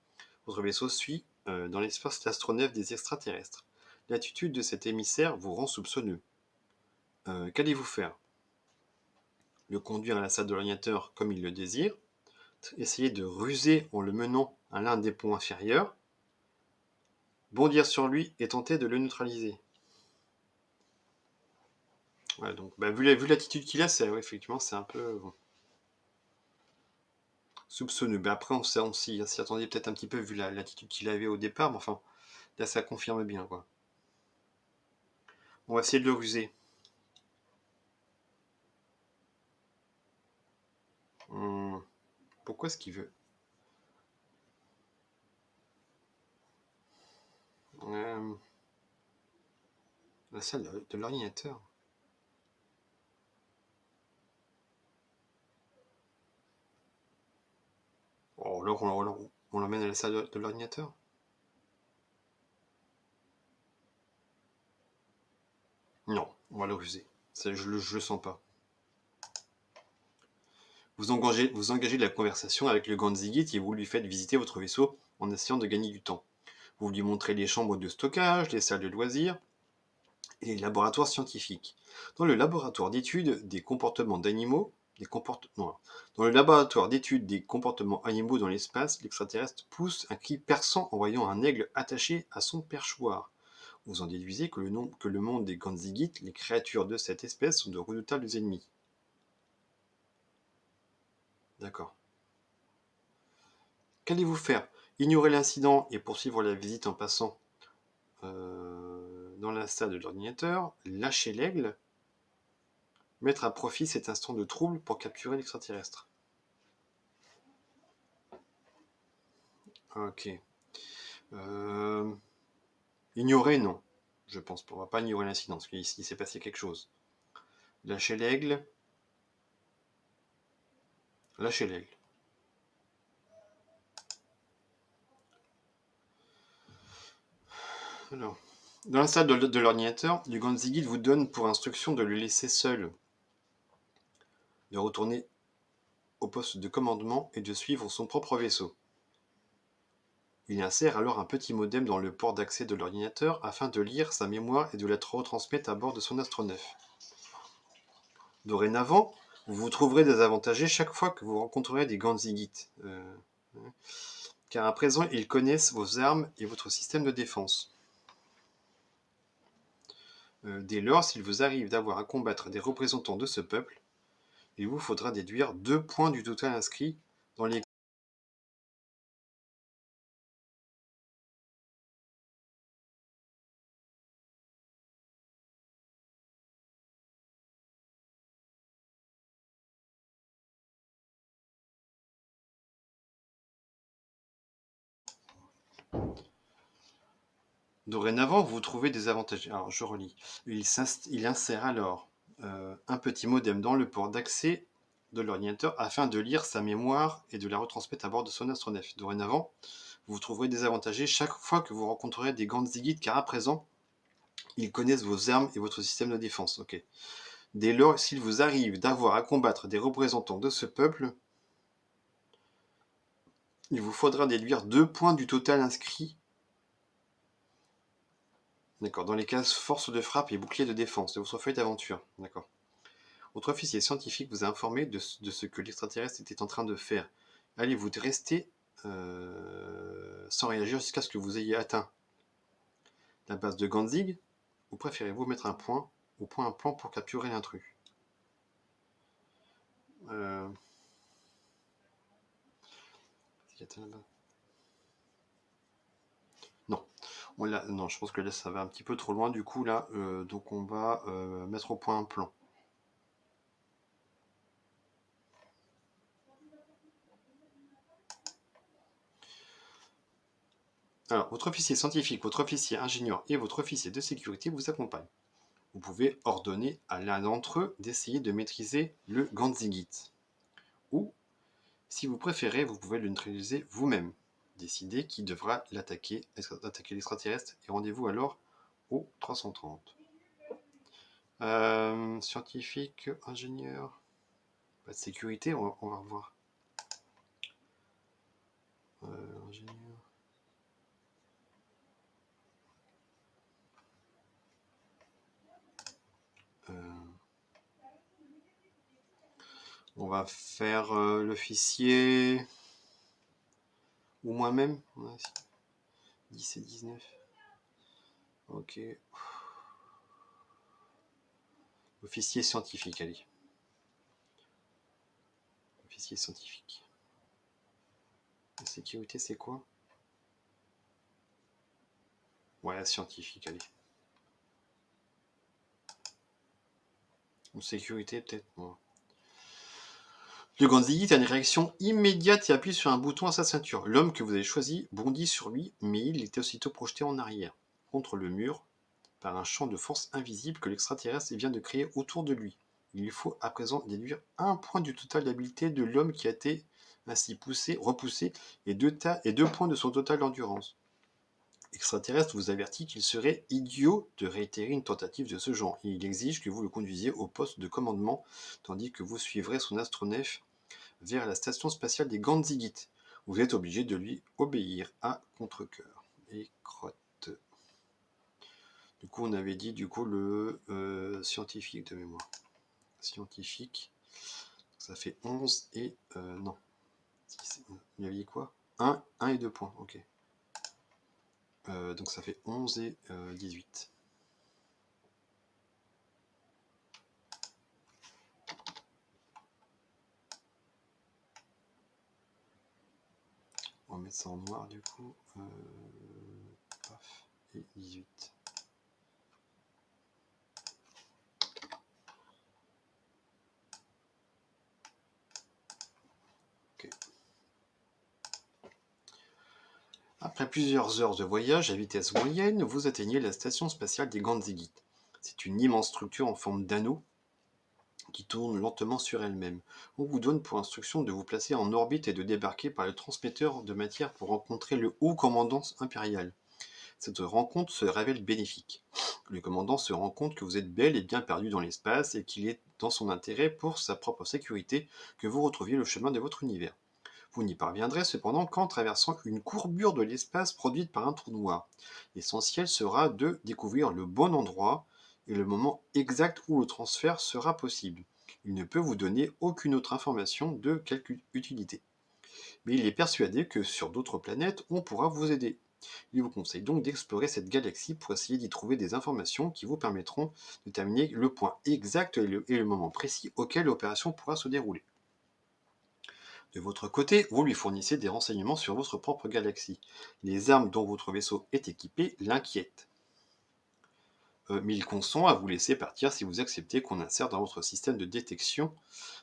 votre vaisseau suit dans l'espace l'astronef des extraterrestres. L'attitude de cet émissaire vous rend soupçonneux. Qu'allez-vous faire? Le conduire à la salle de l'ordinateur comme il le désire? Essayer de ruser en le menant à l'un des ponts inférieurs? Bondir sur lui et tenter de le neutraliser? Ouais, donc, vu l'attitude qu'il a, effectivement, c'est un peu soupçonneux. Après, on s'y attendait peut-être un petit peu vu l'attitude qu'il avait au départ, mais enfin, là, ça confirme bien, quoi. On va essayer de le ruser. Pourquoi est-ce qu'il veut? La salle de l'ordinateur. Oh, alors on l'emmène à la salle de l'ordinateur? Non, on va le ruser. Je le sens pas. Vous engagez la conversation avec le Ganzigit et vous lui faites visiter votre vaisseau en essayant de gagner du temps. Vous lui montrez les chambres de stockage, les salles de loisirs et les laboratoires scientifiques. Dans le laboratoire d'études des comportements d'animaux, Dans le laboratoire d'études des comportements animaux dans l'espace, l'extraterrestre pousse un cri perçant en voyant un aigle attaché à son perchoir. Vous en déduisez que le monde des Ganzigit, les créatures de cette espèce, sont de redoutables ennemis. D'accord. Qu'allez-vous faire? Ignorer l'incident et poursuivre la visite en passant dans la salle de l'ordinateur, lâcher l'aigle, mettre à profit cet instant de trouble pour capturer l'extraterrestre. Ok. Ignorer, non. Je pense qu'on va pas ignorer l'incident, parce qu'ici il s'est passé quelque chose. Lâcher l'aigle. Lâcher l'aigle. Alors, dans la salle de l'ordinateur, le Ganzigit vous donne pour instruction de le laisser seul, de retourner au poste de commandement et de suivre son propre vaisseau. Il insère alors un petit modem dans le port d'accès de l'ordinateur afin de lire sa mémoire et de la retransmettre à bord de son astronef. Dorénavant, vous vous trouverez désavantagé chaque fois que vous rencontrerez des Ganzigit, car à présent ils connaissent vos armes et votre système de défense. Dès lors, s'il vous arrive d'avoir à combattre des représentants de ce peuple, il vous faudra déduire 2 points du total inscrit dans les... Dorénavant, vous trouvez des avantages. Alors, je relis. Il insère alors un petit modem dans le port d'accès de l'ordinateur afin de lire sa mémoire et de la retransmettre à bord de son astronef. Dorénavant, vous vous trouverez désavantagé chaque fois que vous rencontrerez des Gandhigit, car à présent, ils connaissent vos armes et votre système de défense. Ok. Dès lors, s'il vous arrive d'avoir à combattre des représentants de ce peuple, il vous faudra déduire 2 points du total inscrit. D'accord. Dans les cases force de frappe et bouclier de défense de votre feuille d'aventure. D'accord. Votre officier scientifique vous a informé de ce que l'extraterrestre était en train de faire. Allez-vous rester sans réagir jusqu'à ce que vous ayez atteint la base de Ganzig, ou préférez-vous mettre un point un plan pour capturer l'intrus? euh... Non. Non, je pense que là ça va un petit peu trop loin du coup là, donc on va mettre au point un plan. Alors, votre officier scientifique, votre officier ingénieur et votre officier de sécurité vous accompagnent. Vous pouvez ordonner à l'un d'entre eux d'essayer de maîtriser le Ganzigit. Ou, si vous préférez, vous pouvez le neutraliser vous-même. Décidez qui devra attaquer l'extraterrestre et rendez-vous alors au 330. Scientifique, ingénieur, pas de sécurité, on va revoir. Ingénieur. On va faire l'officier ou moi-même. Ouais, 10 et 19. Ok. Officier scientifique, allez. Officier scientifique. La sécurité, c'est quoi? Ouais, scientifique, allez. Ou sécurité, peut-être. Ouais. Le Ganzigit a une réaction immédiate et appuie sur un bouton à sa ceinture. L'homme que vous avez choisi bondit sur lui, mais il est aussitôt projeté en arrière, contre le mur, par un champ de force invisible que l'extraterrestre vient de créer autour de lui. Il lui faut à présent déduire 1 point du total d'habileté de l'homme qui a été ainsi repoussé, et 2 points de son total d'endurance. L'extraterrestre vous avertit qu'il serait idiot de réitérer une tentative de ce genre, et il exige que vous le conduisiez au poste de commandement, tandis que vous suivrez son astronef vers la station spatiale des Ganzigit. Vous êtes obligé de lui obéir à contre-cœur. Et crotte. Du coup, on avait dit le scientifique de mémoire. Scientifique. Ça fait 11 et... non. Il y avait dit quoi 1 et 2 points, ok. Donc ça fait 11 et 18. On va mettre ça en noir du coup. Paf, et 18. Ok. Après plusieurs heures de voyage à vitesse moyenne, vous atteignez la station spatiale des Ganzigit. C'est une immense structure en forme d'anneau qui tourne lentement sur elle-même. On vous donne pour instruction de vous placer en orbite et de débarquer par le transmetteur de matière pour rencontrer le haut commandant impérial. Cette rencontre se révèle bénéfique. Le commandant se rend compte que vous êtes bel et bien perdu dans l'espace et qu'il est dans son intérêt pour sa propre sécurité que vous retrouviez le chemin de votre univers. Vous n'y parviendrez cependant qu'en traversant une courbure de l'espace produite par un trou noir. L'essentiel sera de découvrir le bon endroit et le moment exact où le transfert sera possible. Il ne peut vous donner aucune autre information de quelque utilité. Mais il est persuadé que sur d'autres planètes, on pourra vous aider. Il vous conseille donc d'explorer cette galaxie pour essayer d'y trouver des informations qui vous permettront de déterminer le point exact et le moment précis auquel l'opération pourra se dérouler. De votre côté, vous lui fournissez des renseignements sur votre propre galaxie. Les armes dont votre vaisseau est équipé l'inquiètent. Mais il consent à vous laisser partir si vous acceptez qu'on insère dans votre système de détection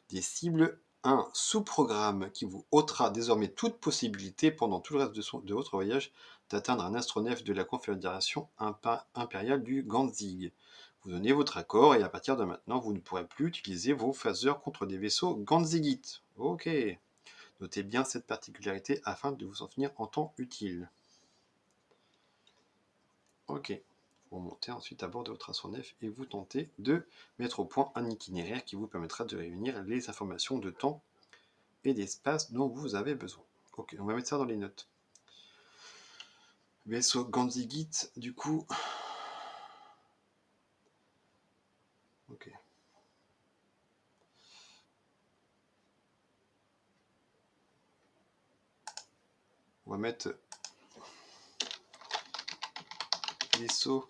des cibles un sous-programme qui vous ôtera désormais toute possibilité pendant tout le reste de votre voyage d'atteindre un astronef de la Confédération impériale du Ganzig. Vous donnez votre accord et à partir de maintenant, vous ne pourrez plus utiliser vos phaseurs contre des vaisseaux Ganzigites. Ok. Notez bien cette particularité afin de vous en finir en temps utile. Ok. Vous montez ensuite à bord de votre astronef et vous tentez de mettre au point un itinéraire qui vous permettra de réunir les informations de temps et d'espace dont vous avez besoin. Ok, on va mettre ça dans les notes. Vaisseau Ganzigit, du coup. Ok. On va mettre vaisseau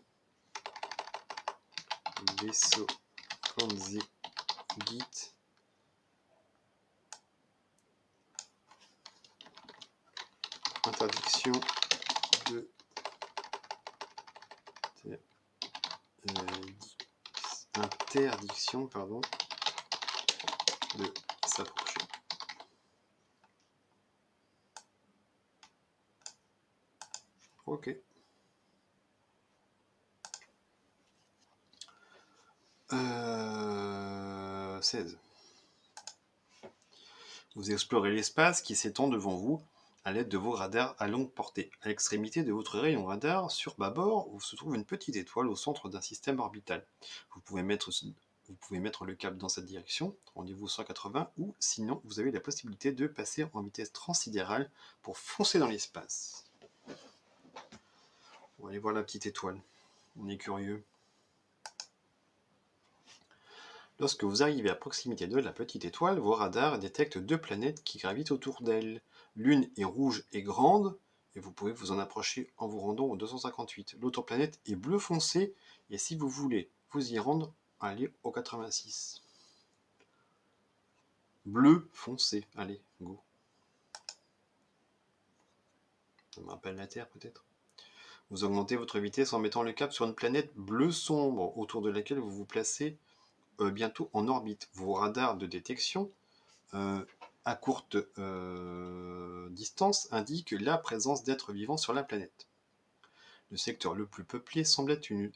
Ganzigit. Interdiction de interdiction de s'approcher. Ok. 16. Vous explorez l'espace qui s'étend devant vous à l'aide de vos radars à longue portée. À l'extrémité de votre rayon radar, sur bâbord, se trouve une petite étoile au centre d'un système orbital. Vous pouvez mettre le cap dans cette direction, rendez-vous 180, ou sinon vous avez la possibilité de passer en vitesse transsidérale pour foncer dans l'espace. On va aller voir la petite étoile. On est curieux. Lorsque vous arrivez à proximité de la petite étoile, vos radars détectent deux planètes qui gravitent autour d'elle. L'une est rouge et grande, et vous pouvez vous en approcher en vous rendant au 258. L'autre planète est bleu foncé, et si vous voulez vous y rendre, allez au 86. Bleu foncé, allez, go. Ça me rappelle la Terre peut-être. Vous augmentez votre vitesse en mettant le cap sur une planète bleu sombre, autour de laquelle vous vous placez bientôt en orbite. Vos radars de détection à courte distance indiquent la présence d'êtres vivants sur la planète. Le secteur le plus peuplé semble être une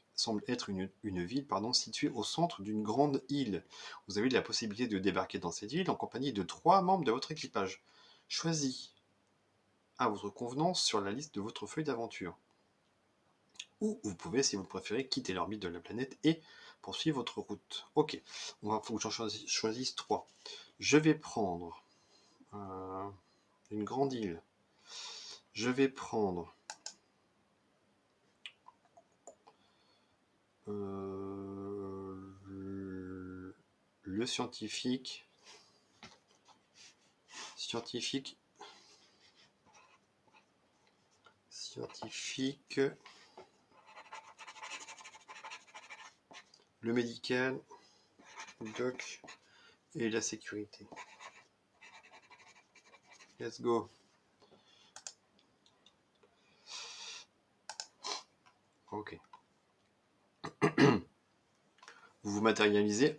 ville située au centre d'une grande île. Vous avez la possibilité de débarquer dans cette île en compagnie de 3 membres de votre équipage. Choisis à votre convenance sur la liste de votre feuille d'aventure. Ou vous pouvez, si vous préférez, quitter l'orbite de la planète et poursuivre votre route. Ok, il faut que j'en choisisse 3. Je vais prendre une grande île. Je vais prendre le scientifique le médical, doc et la sécurité. Let's go. Ok. Vous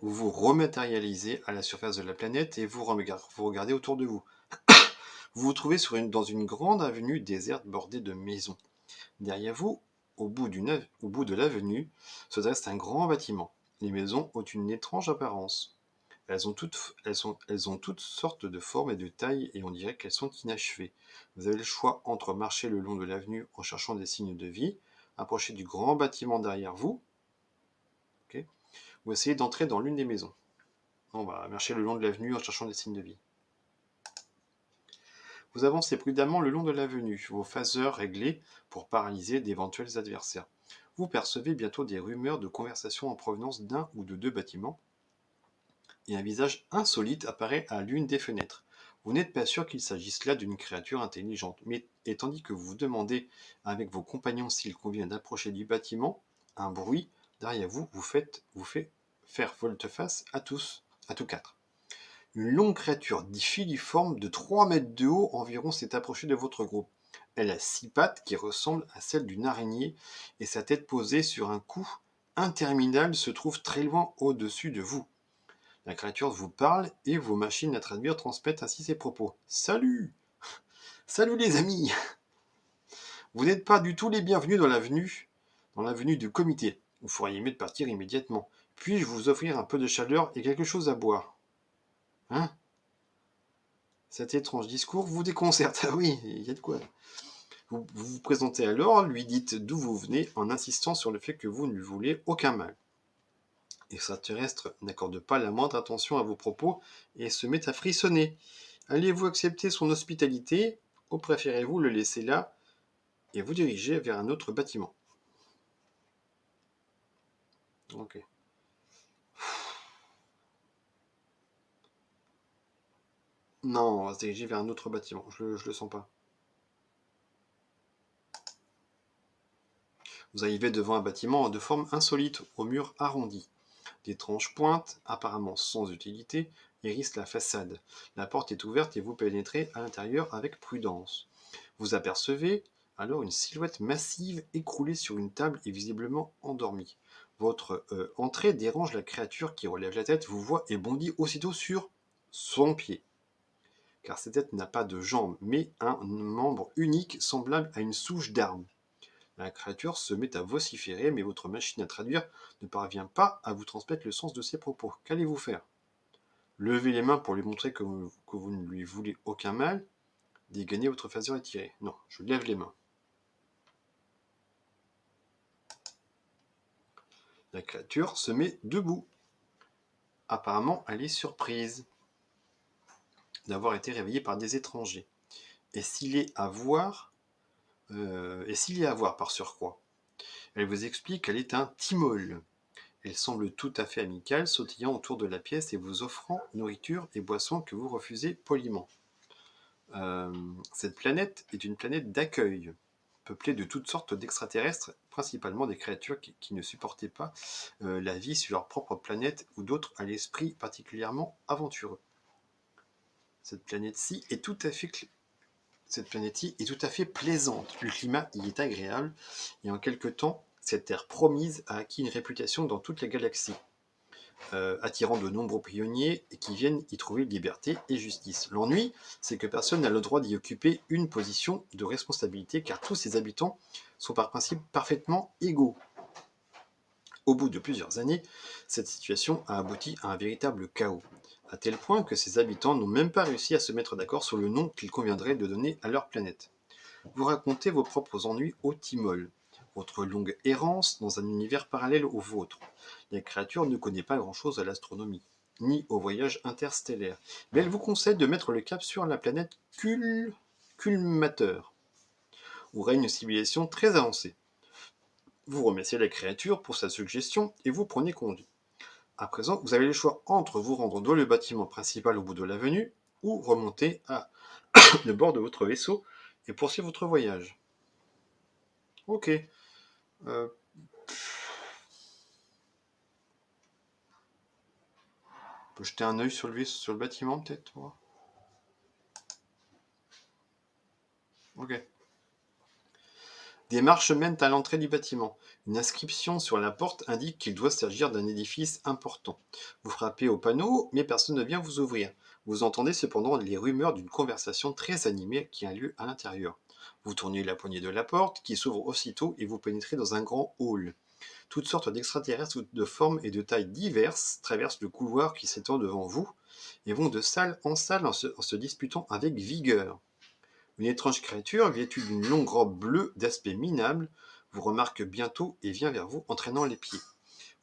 vous rematérialisez à la surface de la planète et vous regardez autour de vous. Vous vous trouvez dans une grande avenue déserte bordée de maisons. Derrière vous, au bout de l'avenue, se dresse un grand bâtiment. Les maisons ont une étrange apparence. Elles ont toutes sortes de formes et de tailles et on dirait qu'elles sont inachevées. Vous avez le choix entre marcher le long de l'avenue en cherchant des signes de vie, approcher du grand bâtiment derrière vous, okay, ou essayer d'entrer dans l'une des maisons. On va marcher le long de l'avenue en cherchant des signes de vie. Vous avancez prudemment le long de l'avenue, vos phaseurs réglés pour paralyser d'éventuels adversaires. Vous percevez bientôt des rumeurs de conversation en provenance d'un ou de deux bâtiments, et un visage insolite apparaît à l'une des fenêtres. Vous n'êtes pas sûr qu'il s'agisse là d'une créature intelligente, mais et tandis que vous vous demandez avec vos compagnons s'il convient d'approcher du bâtiment, un bruit derrière vous fait faire volte-face à tous quatre. Une longue créature filiforme de 3 mètres de haut environ s'est approchée de votre groupe. Elle a 6 pattes qui ressemblent à celles d'une araignée et sa tête posée sur un cou interminable se trouve très loin au-dessus de vous. La créature vous parle et vos machines à traduire transmettent ainsi ses propos. Salut! Salut les amis! Vous n'êtes pas du tout les bienvenus dans l'avenue du comité. Vous feriez mieux de partir immédiatement. Puis-je vous offrir un peu de chaleur et quelque chose à boire? Hein? Cet étrange discours vous déconcerte. Ah oui, il y a de quoi. Vous vous présentez alors, lui dites d'où vous venez en insistant sur le fait que vous ne lui voulez aucun mal. L'extraterrestre n'accorde pas la moindre attention à vos propos et se met à frissonner. Allez-vous accepter son hospitalité ou préférez-vous le laisser là et vous diriger vers un autre bâtiment? Ok. Non, on va se diriger vers un autre bâtiment. Je le sens pas. Vous arrivez devant un bâtiment de forme insolite, aux murs arrondis. D'étranges pointes, apparemment sans utilité, hérissent la façade. La porte est ouverte et vous pénétrez à l'intérieur avec prudence. Vous apercevez alors une silhouette massive écroulée sur une table et visiblement endormie. Votre entrée dérange la créature qui relève la tête, vous voit et bondit aussitôt sur son pied. Car cette tête n'a pas de jambes, mais un membre unique semblable à une souche d'arme. La créature se met à vociférer, mais votre machine à traduire ne parvient pas à vous transmettre le sens de ses propos. Qu'allez-vous faire? Levez les mains pour lui montrer que vous ne lui voulez aucun mal. Dégainez votre phaser et tirez. Non, je lève les mains. La créature se met debout. Apparemment, elle est surprise d'avoir été réveillée par des étrangers. Et s'il est à voir, par surcroît, elle vous explique qu'elle est un timol. Elle semble tout à fait amicale, sautillant autour de la pièce et vous offrant nourriture et boissons que vous refusez poliment. Cette planète est une planète d'accueil, peuplée de toutes sortes d'extraterrestres, principalement des créatures qui ne supportaient pas la vie sur leur propre planète ou d'autres à l'esprit particulièrement aventureux. Cette planète-ci est tout à fait plaisante. Le climat y est agréable et en quelque temps, cette terre promise a acquis une réputation dans toute la galaxie, attirant de nombreux pionniers qui viennent y trouver liberté et justice. L'ennui, c'est que personne n'a le droit d'y occuper une position de responsabilité car tous ses habitants sont par principe parfaitement égaux. Au bout de plusieurs années, cette situation a abouti à un véritable chaos, à tel point que ses habitants n'ont même pas réussi à se mettre d'accord sur le nom qu'il conviendrait de donner à leur planète. Vous racontez vos propres ennuis au Timol, votre longue errance dans un univers parallèle au vôtre. La créature ne connaît pas grand-chose à l'astronomie, ni au voyage interstellaire, mais elle vous conseille de mettre le cap sur la planète Culmateur, où règne une civilisation très avancée. Vous remerciez la créature pour sa suggestion et vous prenez congé. À présent, vous avez le choix entre vous rendre dans le bâtiment principal au bout de l'avenue ou remonter à le bord de votre vaisseau et poursuivre votre voyage. Ok. Euh, on peut jeter un œil sur le bâtiment peut-être. Ok. Des marches mènent à l'entrée du bâtiment. Une inscription sur la porte indique qu'il doit s'agir d'un édifice important. Vous frappez au panneau, mais personne ne vient vous ouvrir. Vous entendez cependant les rumeurs d'une conversation très animée qui a lieu à l'intérieur. Vous tournez la poignée de la porte, qui s'ouvre aussitôt, et vous pénétrez dans un grand hall. Toutes sortes d'extraterrestres de formes et de tailles diverses traversent le couloir qui s'étend devant vous, et vont de salle en salle en se disputant avec vigueur. Une étrange créature, vêtue d'une longue robe bleue d'aspect minable, vous remarque bientôt et vient vers vous, entraînant les pieds.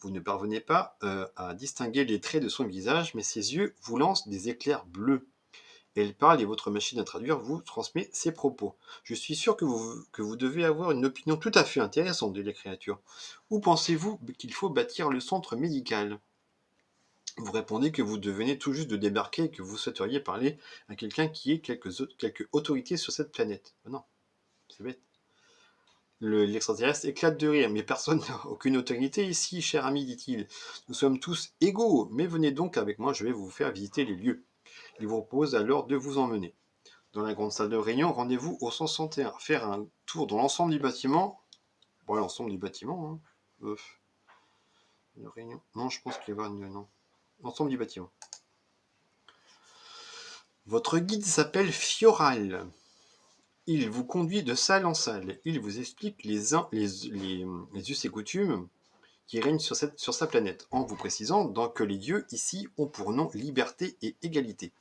Vous ne parvenez pas à distinguer les traits de son visage, mais ses yeux vous lancent des éclairs bleus. Elle parle et votre machine à traduire vous transmet ses propos. Je suis sûr que vous devez avoir une opinion tout à fait intéressante de la créature. Où pensez-vous qu'il faut bâtir le centre médical? Vous répondez que vous devenez tout juste de débarquer et que vous souhaiteriez parler à quelqu'un qui ait quelque autorité sur cette planète. Ah non, c'est bête. L'extraterrestre éclate de rire. Mais personne n'a aucune autorité ici, cher ami, dit-il. Nous sommes tous égaux, mais venez donc avec moi, je vais vous faire visiter les lieux. Il vous propose alors de vous emmener. Dans la grande salle de réunion, rendez-vous au 161. Faire un tour dans l'ensemble du bâtiment. Bon, l'ensemble du bâtiment, hein. Une réunion. Non, je pense qu'il va. Non. L'ensemble du bâtiment. Votre guide s'appelle Fioral. Il vous conduit de salle en salle. Il vous explique les us et coutumes qui règnent sur sa planète, en vous précisant que les dieux ici ont pour nom liberté et égalité.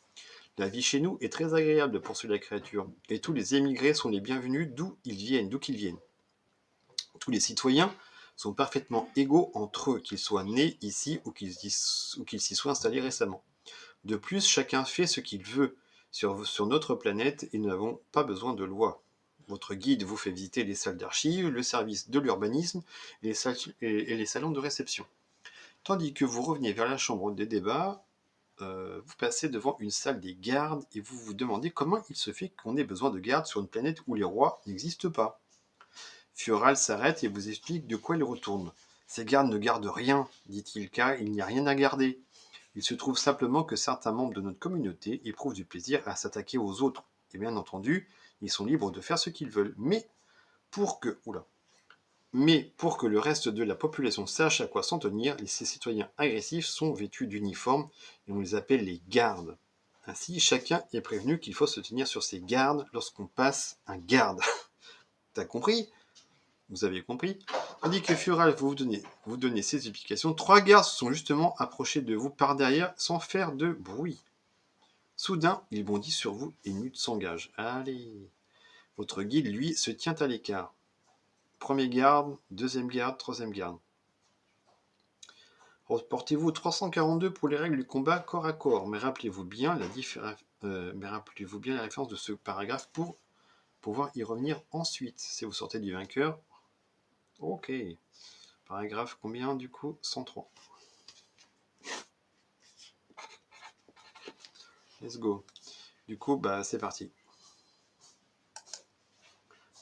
La vie chez nous est très agréable, poursuit la créature, et tous les émigrés sont les bienvenus d'où qu'ils viennent. Tous les citoyens sont parfaitement égaux entre eux, qu'ils soient nés ici ou qu'ils s'y soient installés récemment. De plus, chacun fait ce qu'il veut sur notre planète et nous n'avons pas besoin de loi. Votre guide vous fait visiter les salles d'archives, le service de l'urbanisme et les salons de réception. Tandis que vous reveniez vers la chambre des débats, vous passez devant une salle des gardes et vous vous demandez comment il se fait qu'on ait besoin de gardes sur une planète où les rois n'existent pas. Fioral s'arrête et vous explique de quoi il retourne. Ces gardes ne gardent rien, dit-il, car il n'y a rien à garder. Il se trouve simplement que certains membres de notre communauté éprouvent du plaisir à s'attaquer aux autres. Et bien entendu, ils sont libres de faire ce qu'ils veulent. Pour que, mais pour que le reste de la population sache à quoi s'en tenir, ces citoyens agressifs sont vêtus d'uniformes et on les appelle les gardes. Ainsi, chacun est prévenu qu'il faut se tenir sur ses gardes lorsqu'on passe un garde. T'as compris? Vous avez compris? Tandis que Fural vous donnez ces explications, 3 gardes se sont justement approchés de vous par derrière sans faire de bruit. Soudain, il bondit sur vous et une lutte s'engage. Allez. Votre guide, lui, se tient à l'écart. Premier garde, deuxième garde, troisième garde. Reportez-vous au 342 pour les règles du combat corps à corps, mais rappelez-vous bien la référence de ce paragraphe pour pouvoir y revenir ensuite. Si vous sortez du vainqueur, ok. Paragraphe combien du coup? 103. Let's go. Du coup, c'est parti.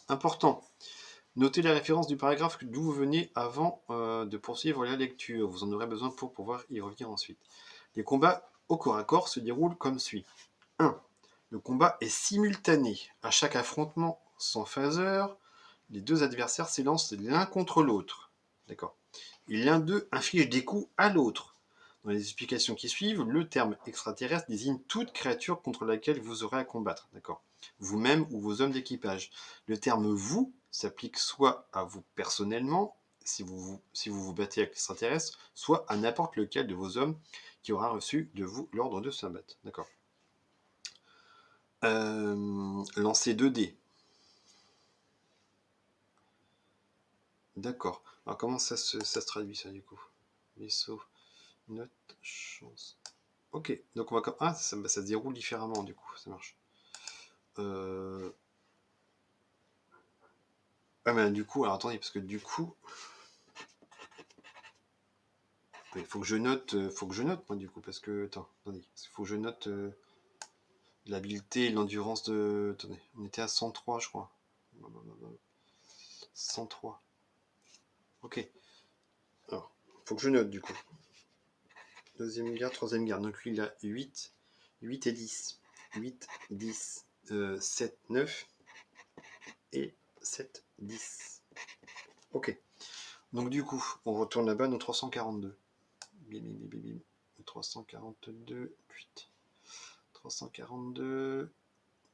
Important. Notez la référence du paragraphe d'où vous venez avant de poursuivre la lecture. Vous en aurez besoin pour pouvoir y revenir ensuite. Les combats au corps à corps se déroulent comme suit. 1. Le combat est simultané. À chaque affrontement sans phaser, les deux adversaires s'élancent l'un contre l'autre. D'accord. Et l'un d'eux inflige des coups à l'autre. Dans les explications qui suivent, le terme extraterrestre désigne toute créature contre laquelle vous aurez à combattre. D'accord. Vous-même ou vos hommes d'équipage. Le terme vous s'applique soit à vous personnellement, si vous vous battez avec l'extraterrestre, soit à n'importe lequel de vos hommes qui aura reçu de vous l'ordre de se battre. D'accord. Lancer 2 dés. D'accord. Alors comment ça se traduit ça du coup? Vaisseau, note, chance. Ok, donc on va... Ah, ça se déroule différemment du coup, ça marche. Ah mais du coup, alors attendez, parce que du coup... Il faut que je note, moi du coup, parce que... Attendez, il faut que je note l'habileté et l'endurance de... Attendez, on était à 103 je crois. 103. Ok. Alors, faut que je note du coup. Deuxième garde, troisième garde. Donc lui, il a 8 et 10. 8, 10, 7, 9 et 7, 10. Ok. Donc du coup, on retourne là-bas, nos 342. Bim, bim, bim, bim. 342, 8. 342,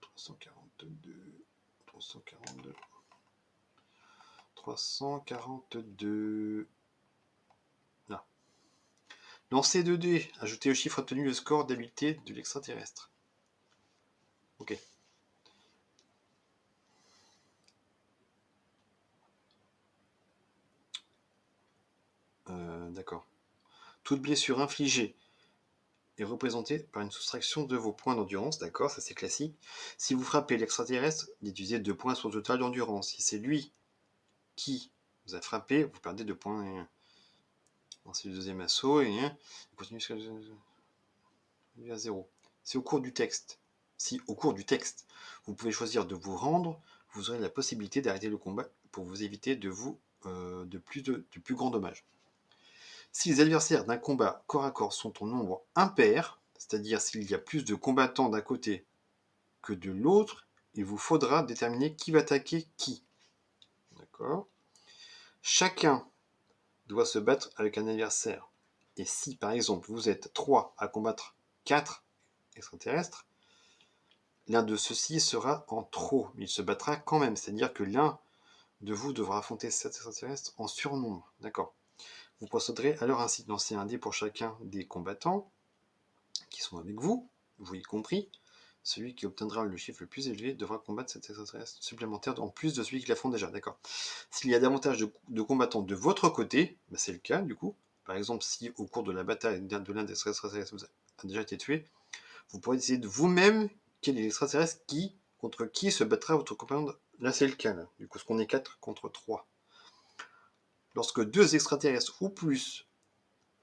342, 342, 342. Là. Lancer 2 dés. Ajoutez au chiffre obtenu le score d'habileté de l'extraterrestre. Ok. D'accord. Toute blessure infligée est représentée par une soustraction de vos points d'endurance. D'accord, ça c'est classique. Si vous frappez l'extraterrestre, déduisez 2 points sur le total d'endurance. Si c'est lui qui vous a frappé, vous perdez 2 points. C'est le deuxième assaut, et il continue à 0. Si au cours du texte, vous pouvez choisir de vous rendre, vous aurez la possibilité d'arrêter le combat pour vous éviter de plus grands dommages. Si les adversaires d'un combat corps à corps sont en nombre impair, c'est-à-dire s'il y a plus de combattants d'un côté que de l'autre, il vous faudra déterminer qui va attaquer qui. D'accord ? Chacun doit se battre avec un adversaire. Et si, par exemple, vous êtes 3 à combattre 4 extraterrestres, l'un de ceux-ci sera en trop. Il se battra quand même. C'est-à-dire que l'un de vous devra affronter 7 extraterrestres en surnombre. D'accord. Vous procéderez alors ainsi. Lancez un dé pour chacun des combattants qui sont avec vous, vous y compris. Celui qui obtiendra le chiffre le plus élevé devra combattre cet extraterrestre supplémentaire en plus de celui qui l'affronte déjà. D'accord. S'il y a davantage de combattants de votre côté, bah c'est le cas du coup. Par exemple, si au cours de la bataille de l'un des extraterrestres a déjà été tué, vous pourrez décider de vous-même quel est l'extraterrestre contre qui se battra votre compagnon. Là, c'est le cas. Là. Du coup, ce qu'on est 4 contre 3. Lorsque 2 extraterrestres ou plus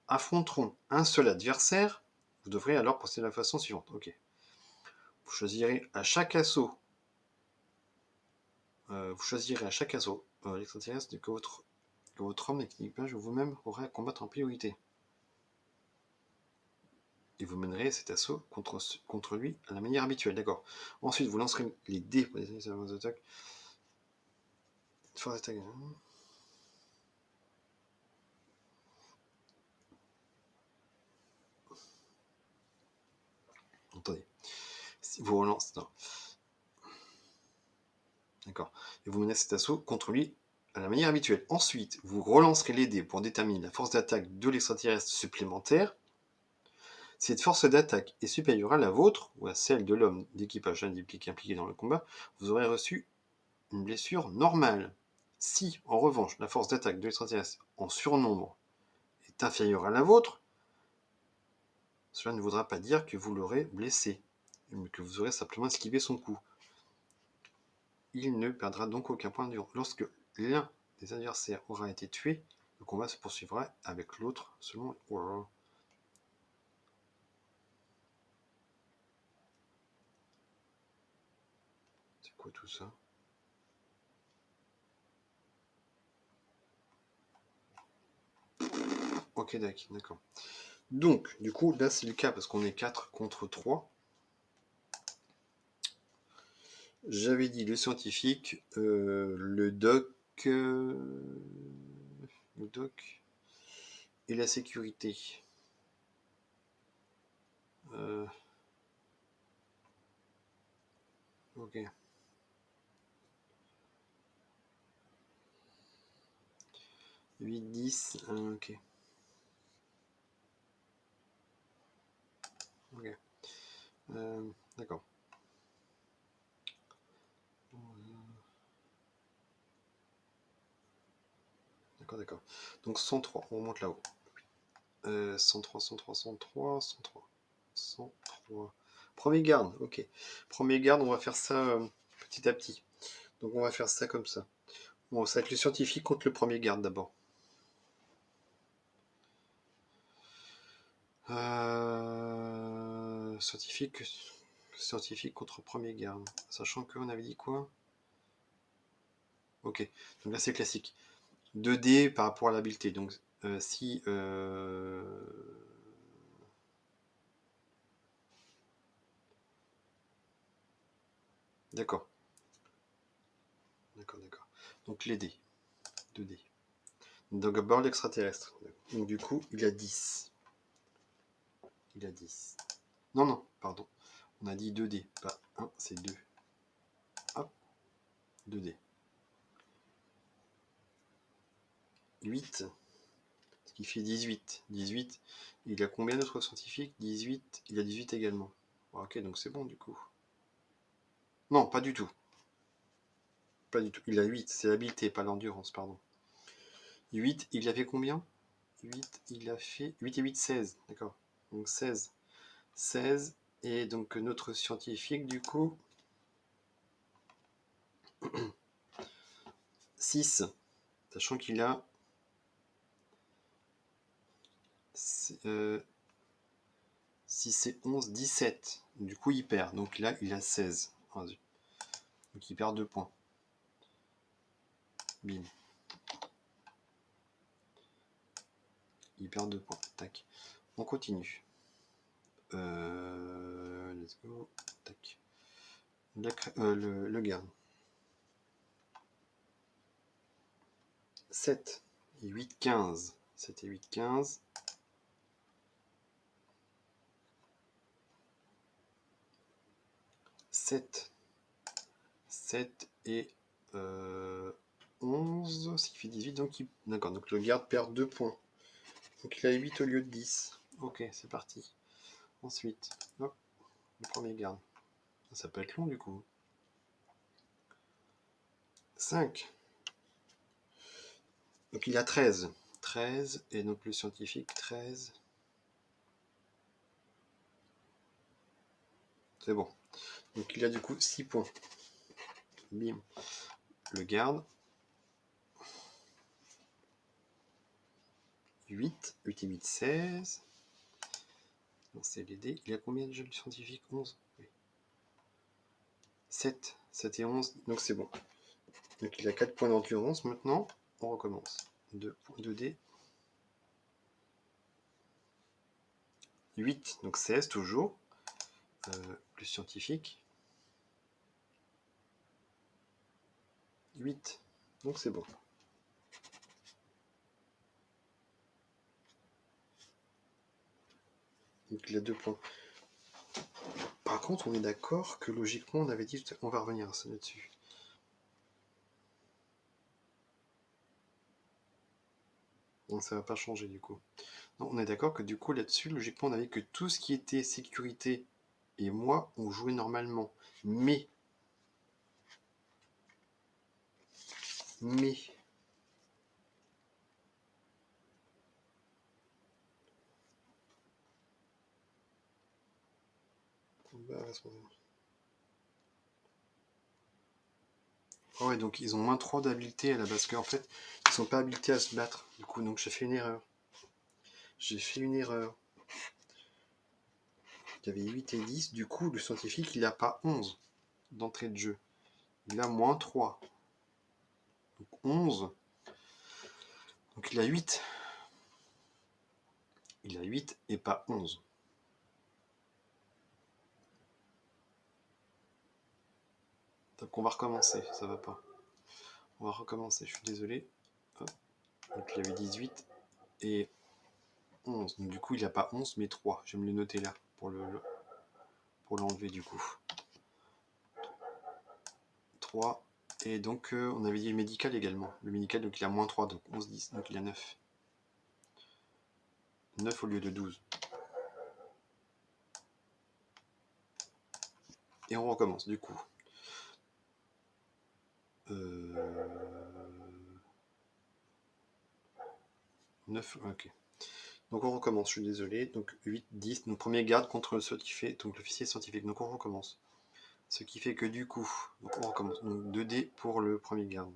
affronteront un seul adversaire, vous devrez alors procéder de la façon suivante. Ok. Vous choisirez à chaque assaut l'extraterrestre que votre homme d'équipage ou vous-même aurez à combattre en priorité. Et vous mènerez cet assaut contre lui à la manière habituelle, d'accord. Ensuite, vous lancerez les dés pour les attaques. Force d'attaque. Attendez. Si vous relancez. Non. D'accord. Et vous menez cet assaut contre lui à la manière habituelle. Ensuite, vous relancerez les dés pour déterminer la force d'attaque de l'extraterrestre supplémentaire. Si cette force d'attaque est supérieure à la vôtre, ou à celle de l'homme d'équipage impliqué dans le combat, vous aurez reçu une blessure normale. Si, en revanche, la force d'attaque de l'extraterrestre en surnombre est inférieure à la vôtre, cela ne voudra pas dire que vous l'aurez blessé, mais que vous aurez simplement esquivé son coup. Il ne perdra donc aucun point d'endurance. Lorsque l'un des adversaires aura été tué, le combat se poursuivra avec l'autre selon... Oh, c'est quoi tout ça? Ok, d'accord. Donc, du coup, là c'est le cas parce qu'on est 4 contre 3. J'avais dit le scientifique, le doc et la sécurité. Ok. 8, 10, ok. Ok. D'accord. D'accord. Donc 103, on remonte là-haut. 103, 103, 103, 103. 103. Premier garde, ok. Premier garde, on va faire ça petit à petit. Donc on va faire ça comme ça. Bon, ça va être le scientifique contre le premier garde d'abord. Scientifique contre premier garde. Sachant qu'on avait dit quoi? Ok, donc là c'est classique. 2D par rapport à l'habileté. Donc si... D'accord. D'accord. Donc les dés. 2D. Donc d'abord l'extraterrestre. Donc du coup, il a 10. Il a 10. Non, pardon. On a dit 2D, pas 1, c'est 2. Hop, 2D. 8, ce qui fait 18. 18, il a combien d'autres scientifiques? 18, il a 18 également. Ok, donc c'est bon du coup. Non, pas du tout. Pas du tout. Il a 8, c'est l'habileté, pas l'endurance, pardon. 8, il a fait combien? 8, il a fait... 8 et 8, 16, d'accord. Donc 16. 16, et donc notre scientifique, du coup... 6, sachant qu'il a Si c'est 11, 17. Du coup, il perd. Donc là, il a 16. Donc il perd 2 points. Bim. Il perd 2 points. Tac. On continue. Let's go. Tac. Le garde. 7 et 8, 15. 7 et 8, 15. 7. 7 et 11, ce qui fait 18. Donc, d'accord, donc le garde perd 2 points. Donc il a 8 au lieu de 10. Ok, c'est parti. Ensuite, hop, le premier garde. Ça peut être long du coup. 5. Donc il a 13. 13, et donc le scientifique, 13. C'est bon. Donc il a du coup 6 points. Bim. Le garde. 8. 8 et 8, 16. C'est les dés. Il a combien déjà le scientifique? 11. Oui. 7. 7 et 11. Donc c'est bon. Donc il a 4 points d'endurance maintenant. On recommence. 2 dés. 8, donc 16 toujours. Plus scientifique. 8. Donc c'est bon. Donc il a 2 points. Par contre, on est d'accord que logiquement, on avait dit, on va revenir là-dessus. Donc ça va pas changer du coup. Non, on est d'accord que du coup là-dessus, logiquement, on avait que tout ce qui était sécurité et moi, on jouait normalement. Mais ah ouais, donc ils ont moins 3 d'habileté à la base, qu'en fait, ils sont pas habilités à se battre. Du coup, donc j'ai fait une erreur. J'ai fait une erreur. Il y avait 8 et 10, du coup, le scientifique, il n'a pas 11 d'entrée de jeu. Il a moins 3. Donc 11. Donc il a 8. Il a 8 et pas 11. Donc on va recommencer, ça va pas. On va recommencer, je suis désolé. Hop. Donc il avait 18 et 11. Donc du coup, il n'a pas 11 mais 3. Je vais me le noter là pour l'enlever du coup. 3. Et donc on avait dit le médical également. Le médical, donc il a moins 3, donc 11, 10, donc il a 9. 9 au lieu de 12. Et on recommence du coup. 9, ok. Donc on recommence, je suis désolé. Donc 8, 10, donc premier garde contre ce qui fait, donc l'officier scientifique. Donc on recommence. Ce qui fait que du coup, donc on recommence. Donc 2 dés pour le premier garde.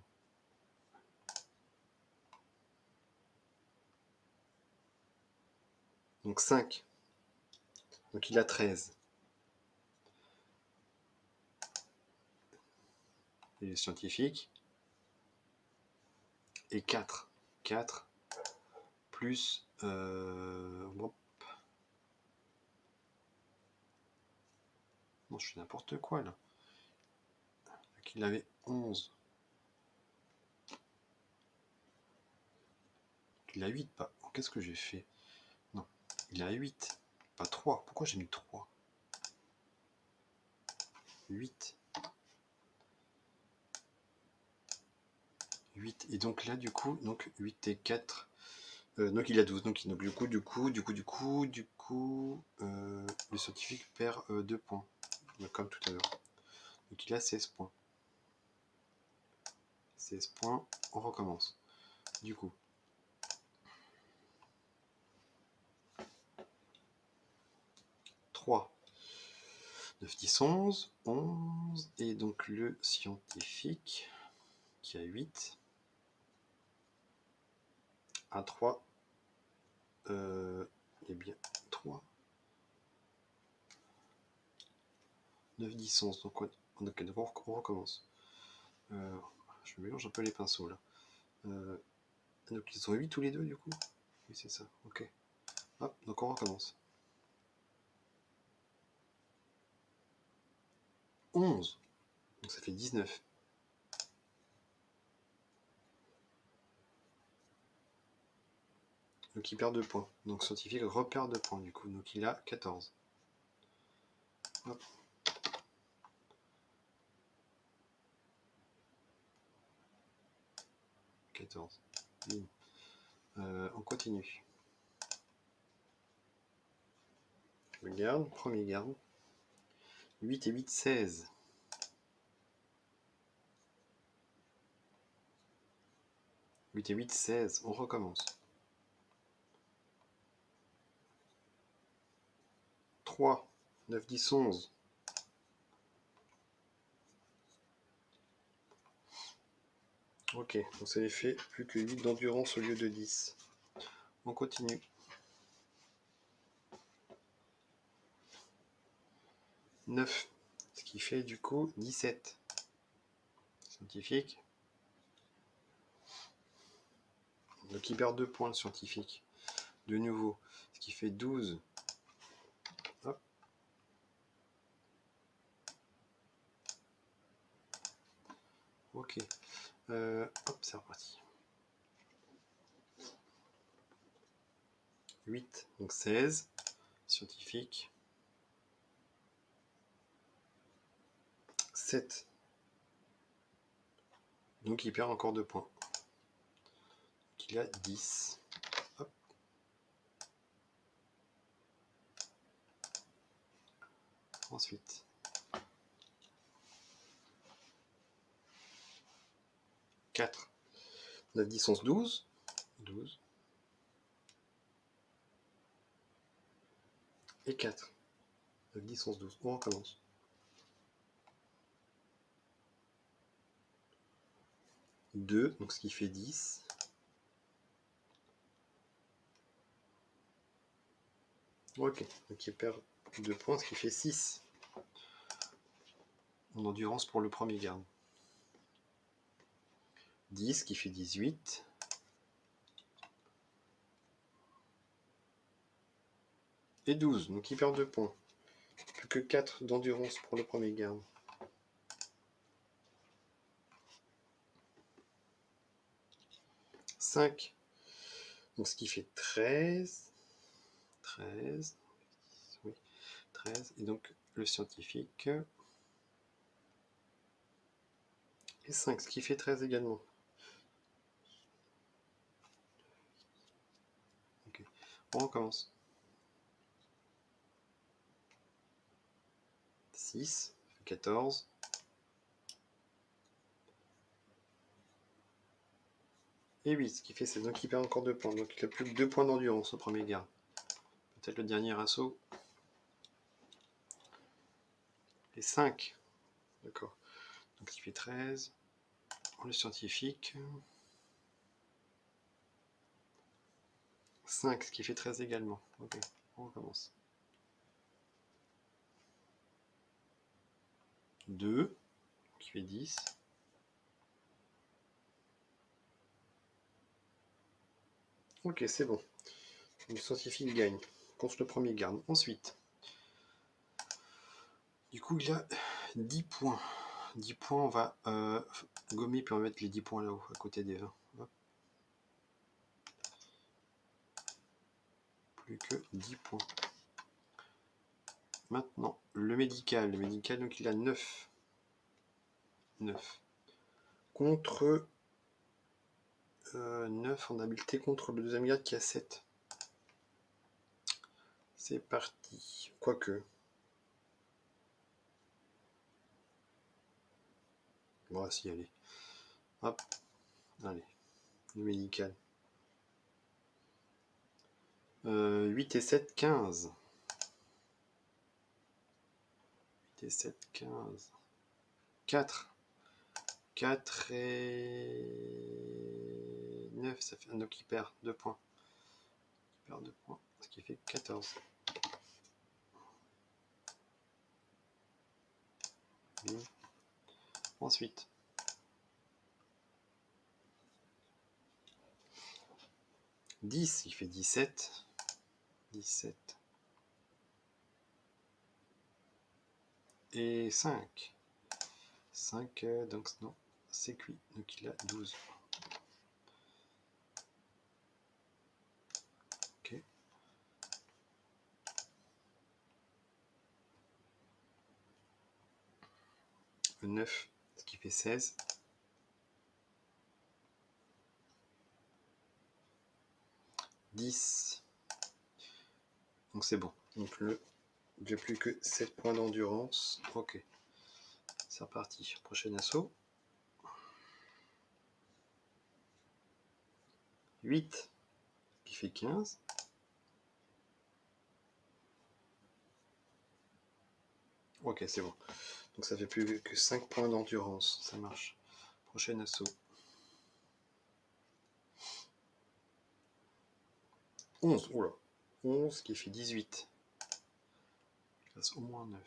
Donc 5. Donc il a 13. Et les scientifiques. Et 4. 4 plus... non, je fais n'importe quoi là. Donc il avait 11. Il a 8, pas... Qu'est-ce que j'ai fait? Non, il a 8, pas 3. Pourquoi j'ai mis 3? 8. 8. Et donc là, du coup, donc 8 et 4. Donc il a 12. Donc du coup, le scientifique perd 2 points. Comme tout à l'heure. Donc il a 16 points. 16 points, on recommence. Du coup. 3. 9, 10, 11. 11. Et donc le scientifique, qui a 8, à 3. Eh bien, 3. 9, 10, 11. Donc, on recommence. Je mélange un peu les pinceaux là. Donc ils sont 8 tous les deux du coup. Oui, c'est ça. Ok. Hop, donc on recommence. 11. Donc ça fait 19. Donc il perd 2 points. Donc scientifique repère 2 points du coup. Donc il a 14. Hop. 14. On continue. Je garde, premier garde. 8 et 8, 16. 8 et 8, 16. On recommence. 3, 9, 10, 11. Ok, donc ça fait plus que 8 d'endurance au lieu de 10. On continue. 9, ce qui fait du coup 17. Scientifique. Donc il perd 2 points le scientifique. De nouveau, ce qui fait 12. Hop. Ok. Hop, c'est reparti. 8, donc 16. Scientifique. 7. Donc il perd encore 2 points. Donc il a 10. Hop. Ensuite. 4. 9, 10, 11, 12. 12. Et 4. 9, 10, 11, 12. On recommence. 2, donc ce qui fait 10. Ok, donc il perd 2 points, ce qui fait 6. En endurance pour le premier garde. 10, qui fait 18. Et 12, donc il perd 2 points. Plus que 4 d'endurance pour le premier garde. 5, donc ce qui fait 13. 13. Oui, 13. Et donc le scientifique. Et 5, ce qui fait 13 également. Ok, on recommence. 6, 14. Et 8, ce qui fait 16. Donc il perd encore 2 points. Donc il a plus que 2 points d'endurance au premier garde. Peut-être le dernier assaut. Et 5. D'accord. Donc il fait 13. Le scientifique. 5, ce qui fait 13 également. Ok, on recommence. 2, qui fait 10. Ok, c'est bon. Le scientifique gagne contre le premier garde. Ensuite, du coup, il a 10 points. 10 points, on va gommer, puis on va mettre les 10 points là-haut, à côté des 20. Hop. Plus que 10 points. Maintenant, le médical. Le médical, donc il a 9. 9. Contre 9 en habileté contre le deuxième garde qui a 7. C'est parti. Quoique. Bon, si, allez. Hop. Allez. Le médical. 8 et 7, 15. 8 et 7, 15. 4. 4 et 9, ça fait... Donc il perd 2 points. Il perd 2 points, ce qui fait 14. Bim. Ensuite, « 10, il fait 17. 17. Et 5. 5, donc non, c'est cuit. Donc il a 12. Ok. 9, ce qui fait 16. 10. Donc c'est bon. Donc j'ai plus que 7 points d'endurance. Ok. C'est reparti. Prochain assaut. 8, qui fait 15. Ok, c'est bon. Donc ça fait plus que 5 points d'endurance. Ça marche. Prochain assaut. 11. Oula. 11 qui fait 18. Il reste au moins 9.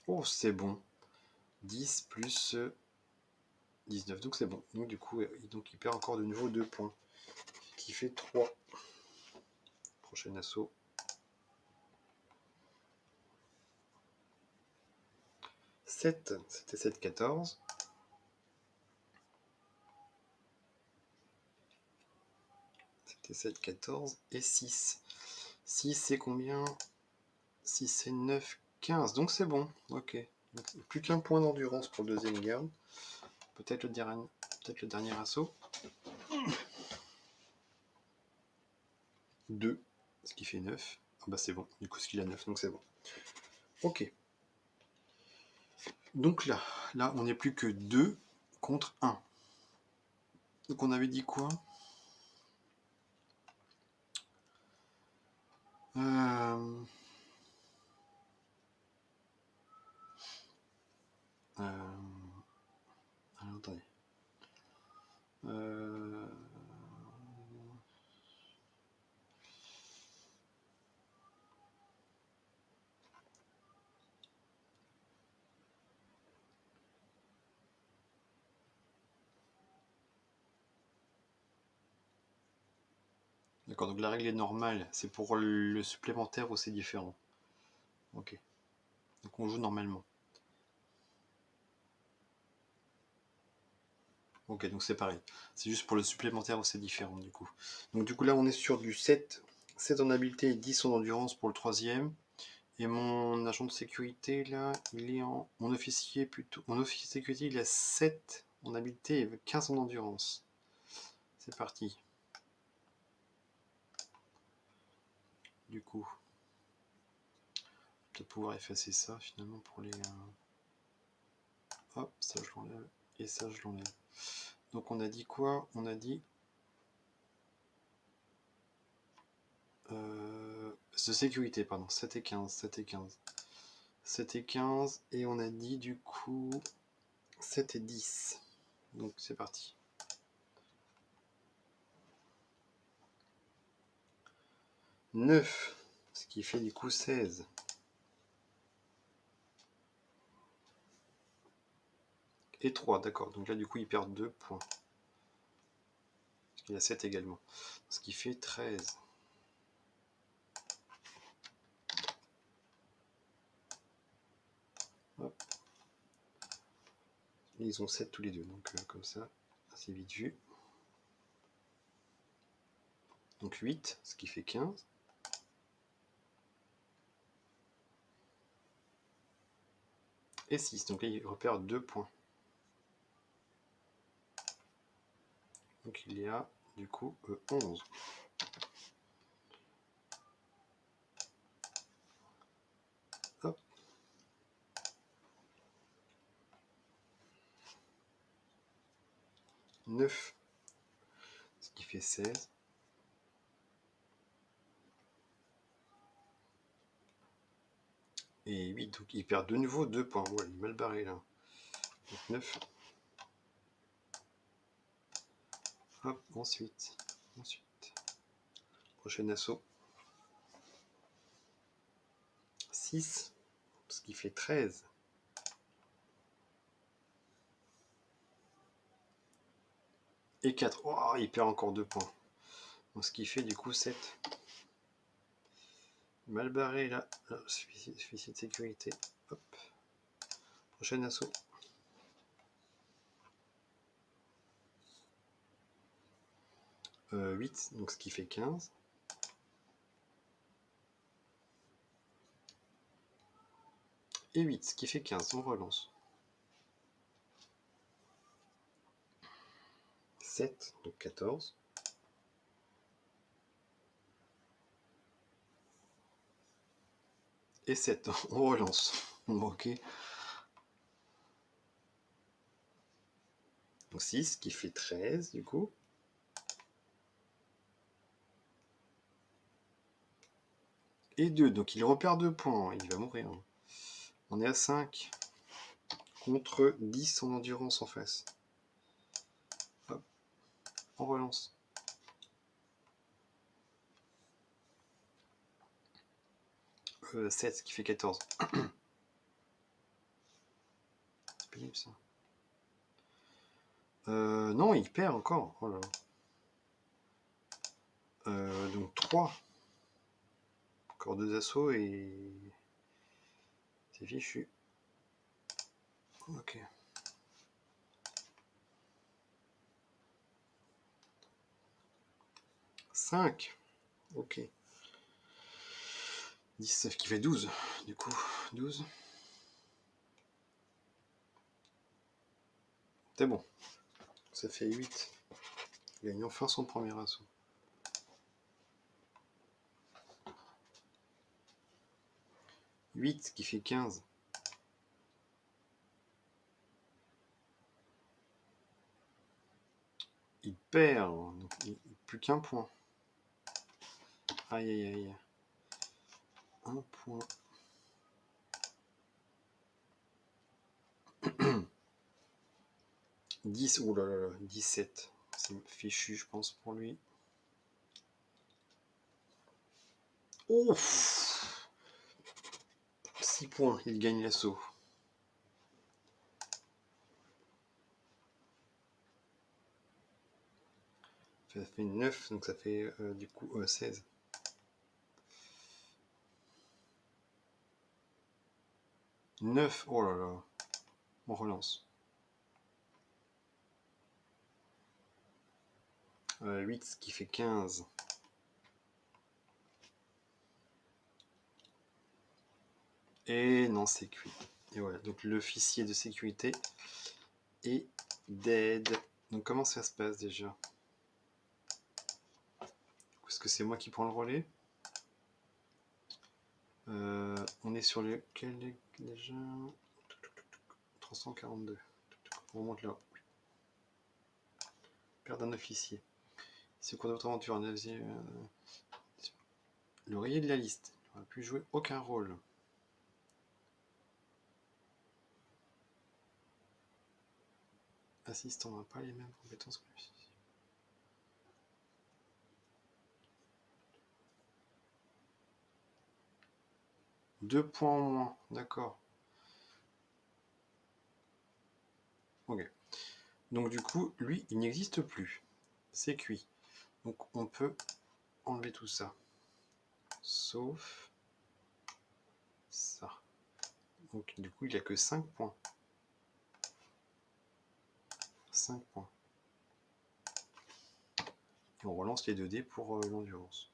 Oh, c'est bon. 10 plus 19. Donc c'est bon. Donc du coup, donc, il perd encore de nouveau 2 points. Qui fait 3. Prochain assaut. 7. C'était 7, 14. C'était 7, 14. Et 6. 6, c'est combien? 6, c'est 9, 15. Donc c'est bon. Ok. Donc, plus qu'un point d'endurance pour le deuxième garde. Peut-être le dernier assaut. 2, ce qui fait 9. Ah bah c'est bon. Du coup, ce qu'il a 9, donc c'est bon. Ok. Donc là, on n'est plus que 2 contre 1. Donc on avait dit quoi? Alors, attendez. D'accord, donc la règle est normale. C'est pour le supplémentaire ou c'est différent? Ok. Donc on joue normalement. Ok, donc c'est pareil. C'est juste pour le supplémentaire où c'est différent du coup. Donc du coup là on est sur du 7. 7 en habileté et 10 en endurance pour le troisième. Et mon agent de sécurité là, il est en... Mon officier plutôt. Mon officier de sécurité il a 7 en habileté et 15 en endurance. C'est parti. Du coup. Peut-être pouvoir effacer ça finalement pour les... Hop, ça je l'enlève. Et ça je l'enlève. Donc on a dit quoi? On a dit... de sécurité, pardon. 7 et 15. 7 et 15. 7 et 15. Et on a dit du coup... 7 et 10. Donc c'est parti. 9. Ce qui fait du coup 16. Et 3, d'accord. Donc là du coup il perd 2 points. Parce qu'il y a 7 également. Ce qui fait 13. Hop. Et ils ont 7 tous les deux. Donc comme ça, c'est vite vu. Donc 8, ce qui fait 15. Et 6. Donc là il repère 2 points. Donc il y a du coup 11. Hop. 9, ce qui fait 16. Et 8, donc il perd de nouveau 2 points. Ouais, il est mal barré là. Donc 9. Hop, ensuite. Ensuite, prochain assaut. 6, ce qui fait 13. Et 4. Oh, il perd encore 2 points. Donc, ce qui fait du coup 7. Mal barré là. Suffisant de sécurité. Hop. Prochain assaut. 8, donc ce qui fait 15. Et 8, ce qui fait 15. On relance. 7, donc 14. Et 7, on relance. Ok. Donc 6, qui fait 13 du coup. Et 2, donc il repère 2 points. Il va mourir. On est à 5. Contre 10 en endurance en face. Hop. On relance. 7, ce qui fait 14. C'est pénible ça. Non, il perd encore. Oh là là. Donc 3. Encore 2 assauts et... C'est fichu. Ok. 5. Ok. 10, qui fait 12. Du coup, 12. C'est bon. Ça fait 8. Il gagne enfin son premier assaut. 8, qui fait 15. Il perd. Donc, plus qu'un point. Aïe, aïe, aïe. Un point. « 10, oh là là, 17. C'est fichu, je pense, pour lui. Ouf, 6 points, il gagne l'assaut. Ça fait 9, donc ça fait du coup 16. 9, oh là là. On relance. 8, ce qui fait 15. Et non, c'est cuit. Et voilà, donc l'officier de sécurité est dead. Donc comment ça se passe déjà? Est-ce que c'est moi qui prends le relais? On est sur lequel déjà? 342. On remonte là. Perdre un officier. C'est au cours de votre aventure, un le rayé de la liste. Il n'aura pu jouer aucun rôle. Assistant n'a pas les mêmes compétences que lui. 2 points en moins, d'accord. Ok. Donc du coup, lui, il n'existe plus. C'est cuit. Donc on peut enlever tout ça. Sauf ça. Donc du coup, il n'y a que 5 points. 5 points. Et on relance les 2 dés pour l'endurance.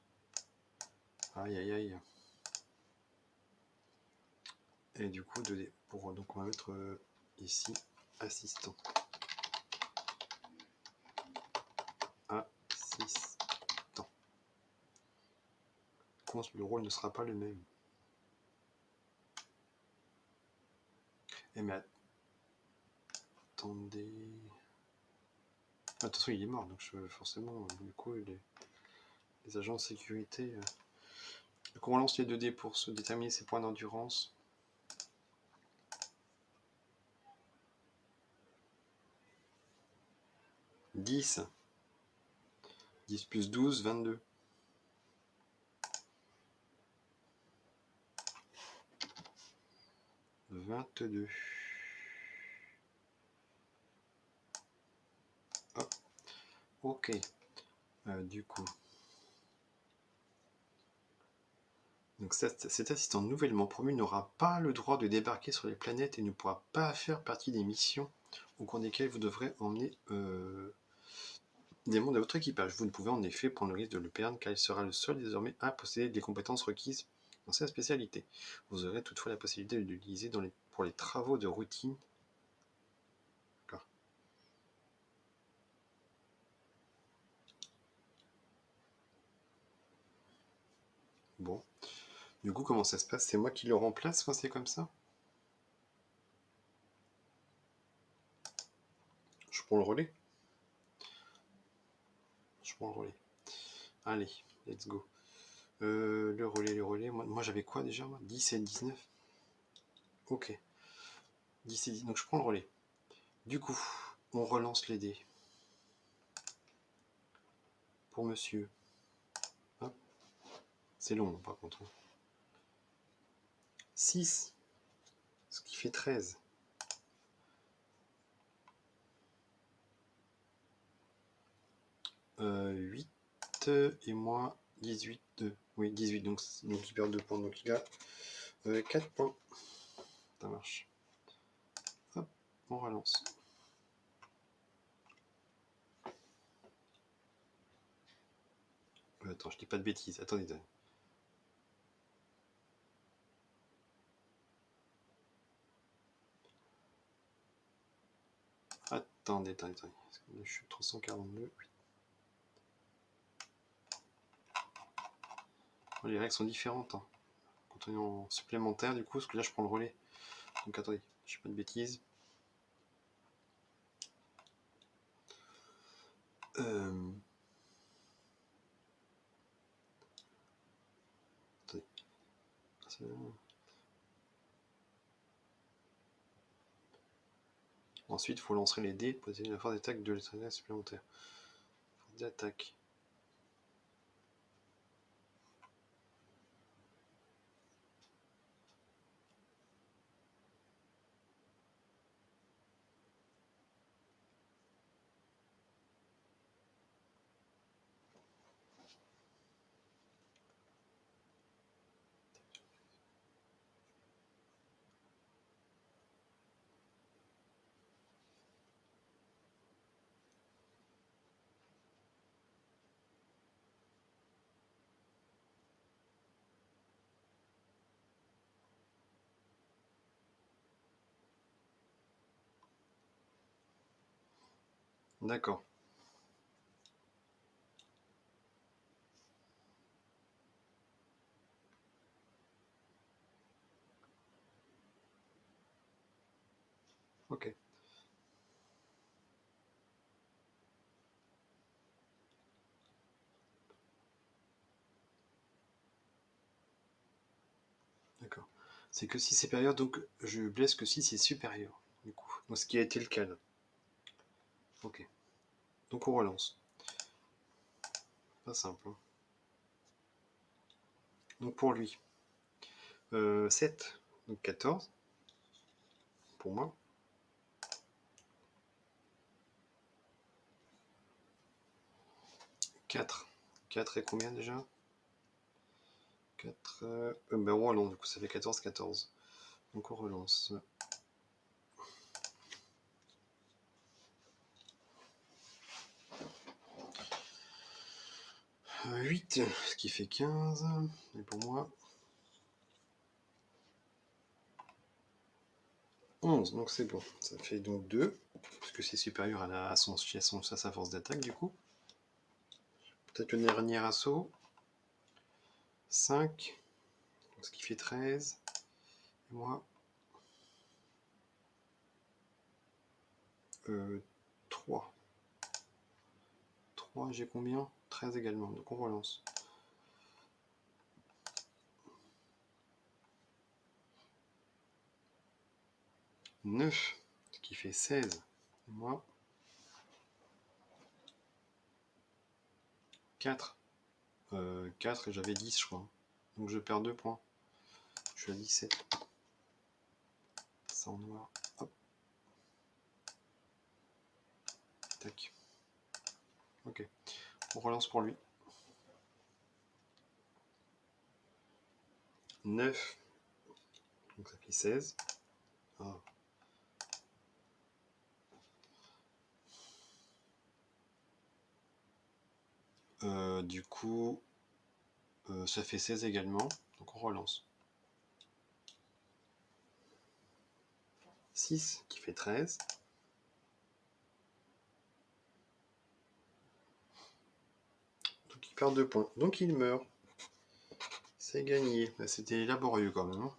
Aïe aïe aïe. Et du coup, 2 dés. Donc on va mettre ici, assistant. Assistant. Le rôle ne sera pas le même. Eh mais attendez... Attention, il est mort, donc forcément, du coup, les agents de sécurité... Donc on lance les 2 dés pour se déterminer ses points d'endurance. « 10. 10 plus 12, 22. Hop. Ok. Du coup. Donc cet assistant nouvellement promu n'aura pas le droit de débarquer sur les planètes et ne pourra pas faire partie des missions au cours desquelles vous devrez emmener des membres de votre équipage. Vous ne pouvez en effet prendre le risque de le perdre car il sera le seul désormais à posséder les compétences requises dans sa spécialité. Vous aurez toutefois la possibilité de l'utiliser pour les travaux de routine. D'accord. Bon. Du coup, comment ça se passe? C'est moi qui le remplace quand c'est comme ça? Je prends le relais? Je prends le relais. Allez, let's go. Le relais. Moi j'avais quoi déjà? 10 et 19. Ok. 10 et 10. Donc je prends le relais. Du coup, on relance les dés. Pour monsieur. Hop. C'est long par contre. 6. Ce qui fait 13. 8 et moi 18. Oui, 18. Donc il perd 2 points. Donc il a 4 points. Ça marche. Hop, on relance. Attends, je dis pas de bêtises. Attendez. Attendez. Je suis 342. Les règles sont différentes. Hein. Quand on est en supplémentaire, du coup, parce que là, je prends le relais. Donc attendez, je dis pas de bêtises. Attendez. Ensuite, il faut lancer les dés, poser la force d'attaque de l'état supplémentaire. Force d'attaque. D'accord. Ok. D'accord. C'est que si c'est supérieur, donc je blesse que si c'est supérieur. Du coup. Donc ce qui a été le cas là. Ok. Donc on relance. Pas simple. Hein. Donc pour lui. 7. Donc 14. Pour moi. 4. 4 et combien déjà? 4. Ben on relance, du coup ça fait 14. Donc on relance. 8, ce qui fait 15. Et pour moi, 11. Donc c'est bon. Ça fait donc 2. Parce que c'est supérieur à sa force d'attaque du coup. Peut-être le dernier assaut. 5. Ce qui fait 13. Et moi, 3. 3, j'ai combien? 13 également. Donc on relance. 9. Ce qui fait 16. Et moi, 4. 4 et j'avais 10, je crois. Donc je perds 2 points. Je suis à 17. Ça en noir. Hop. Tac. Ok. On relance pour lui. 9. Donc ça fait 16. Ah. Du coup, ça fait 16 également. Donc on relance. 6 qui fait 13. Donc il perd 2 points. Donc il meurt. C'est gagné. C'était laborieux quand même. Hein.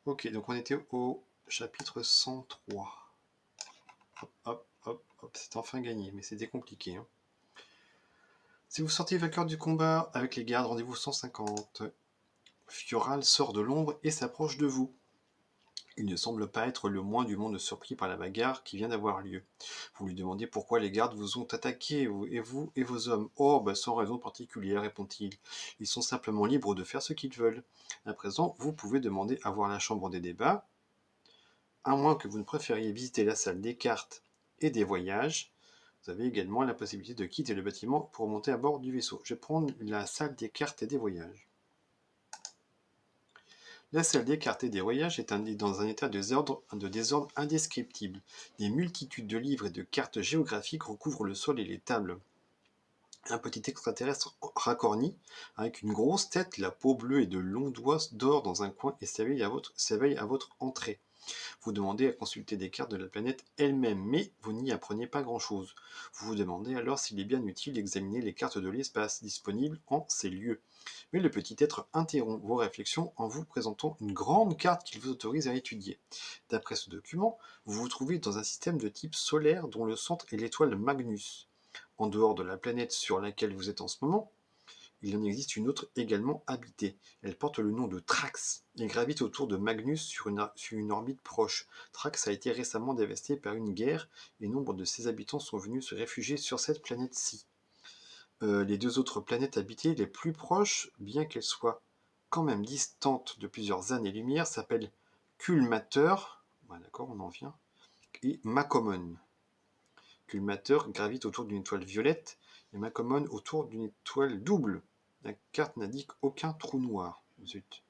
Ok, donc on était au chapitre 103. Hop, hop, hop, hop. C'est enfin gagné, mais c'était compliqué. Hein. Si vous sortez vainqueur du combat avec les gardes, rendez-vous 150. Fioral sort de l'ombre et s'approche de vous. Il ne semble pas être le moins du monde surpris par la bagarre qui vient d'avoir lieu. Vous lui demandez pourquoi les gardes vous ont attaqué, vous et vos hommes. Oh, sans raison particulière, répond-il. Ils sont simplement libres de faire ce qu'ils veulent. À présent, vous pouvez demander à voir la chambre des débats, à moins que vous ne préfériez visiter la salle des cartes et des voyages. Vous avez également la possibilité de quitter le bâtiment pour monter à bord du vaisseau. Je vais prendre la salle des cartes et des voyages. La salle des cartes et des voyages est dans un état de désordre indescriptible. Des multitudes de livres et de cartes géographiques recouvrent le sol et les tables. Un petit extraterrestre racorni, avec une grosse tête, la peau bleue et de longs doigts, dort dans un coin et s'éveille à votre entrée. Vous demandez à consulter des cartes de la planète elle-même, mais vous n'y apprenez pas grand-chose. Vous vous demandez alors s'il est bien utile d'examiner les cartes de l'espace disponibles en ces lieux. Mais le petit être interrompt vos réflexions en vous présentant une grande carte qu'il vous autorise à étudier. D'après ce document, vous vous trouvez dans un système de type solaire dont le centre est l'étoile Magnus. En dehors de la planète sur laquelle vous êtes en ce moment, il en existe une autre également habitée. Elle porte le nom de Trax et gravite autour de Magnus sur une orbite proche. Trax a été récemment dévastée par une guerre et nombre de ses habitants sont venus se réfugier sur cette planète-ci. Les deux autres planètes habitées les plus proches, bien qu'elles soient quand même distantes de plusieurs années-lumière, s'appellent Culmater, d'accord, on en vient, et Macomon. Culmater gravite autour d'une étoile violette et Macomon autour d'une étoile double. La carte n'indique aucun trou noir. Zut.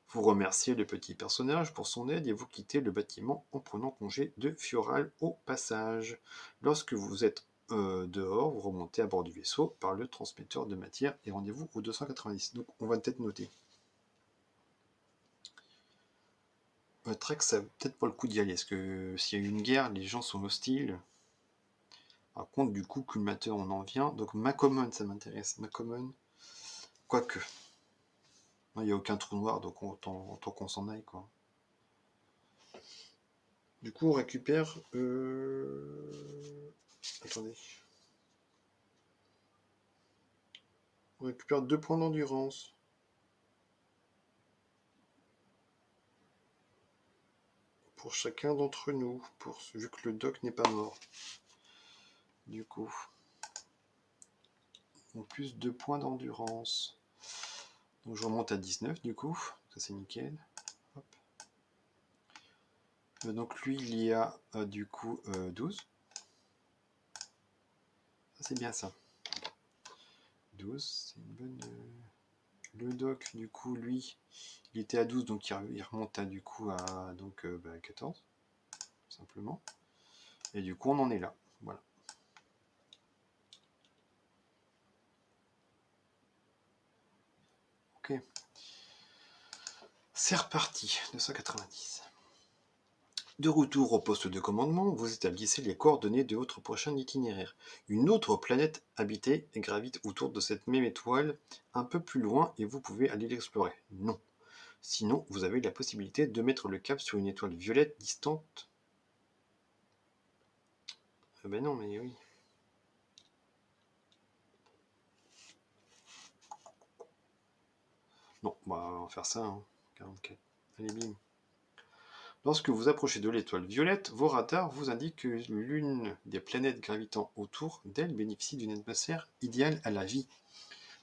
Vous remerciez le petit personnage pour son aide et vous quittez le bâtiment en prenant congé de Fioral au passage. Lorsque vous êtes dehors, vous remontez à bord du vaisseau par le transmetteur de matière et rendez-vous au 290. Donc on va peut-être noter. Trek, ça vaut peut-être pas le coup d'y aller, parce que s'il y a eu une guerre, les gens sont hostiles. Par contre, du coup, Culmater, on en vient. Donc Macomon, ça m'intéresse. Macomon, quoique. Il n'y a aucun trou noir, donc autant qu'on s'en aille, quoi. Du coup, on récupère... Attendez. On récupère 2 points d'endurance. Pour chacun d'entre nous, vu que le doc n'est pas mort. Du coup. En plus 2 points d'endurance. Donc je remonte à 19 du coup. Ça c'est nickel. Hop. Donc lui il y a du coup 12. C'est bien ça. 12, c'est une bonne... Le doc, du coup, lui, il était à 12, donc il remonte à, du coup à donc, 14, simplement. Et du coup, on en est là. Voilà. Ok. C'est reparti, 290. De retour au poste de commandement, vous établissez les coordonnées de votre prochain itinéraire. Une autre planète habitée gravite autour de cette même étoile, un peu plus loin, et vous pouvez aller l'explorer. Non. Sinon, vous avez la possibilité de mettre le cap sur une étoile violette distante. Ben non, mais oui. Non, on va faire ça, hein. 44. Allez, bim. Lorsque vous approchez de l'étoile violette, vos radars vous indiquent que l'une des planètes gravitant autour d'elle bénéficie d'une atmosphère idéale à la vie.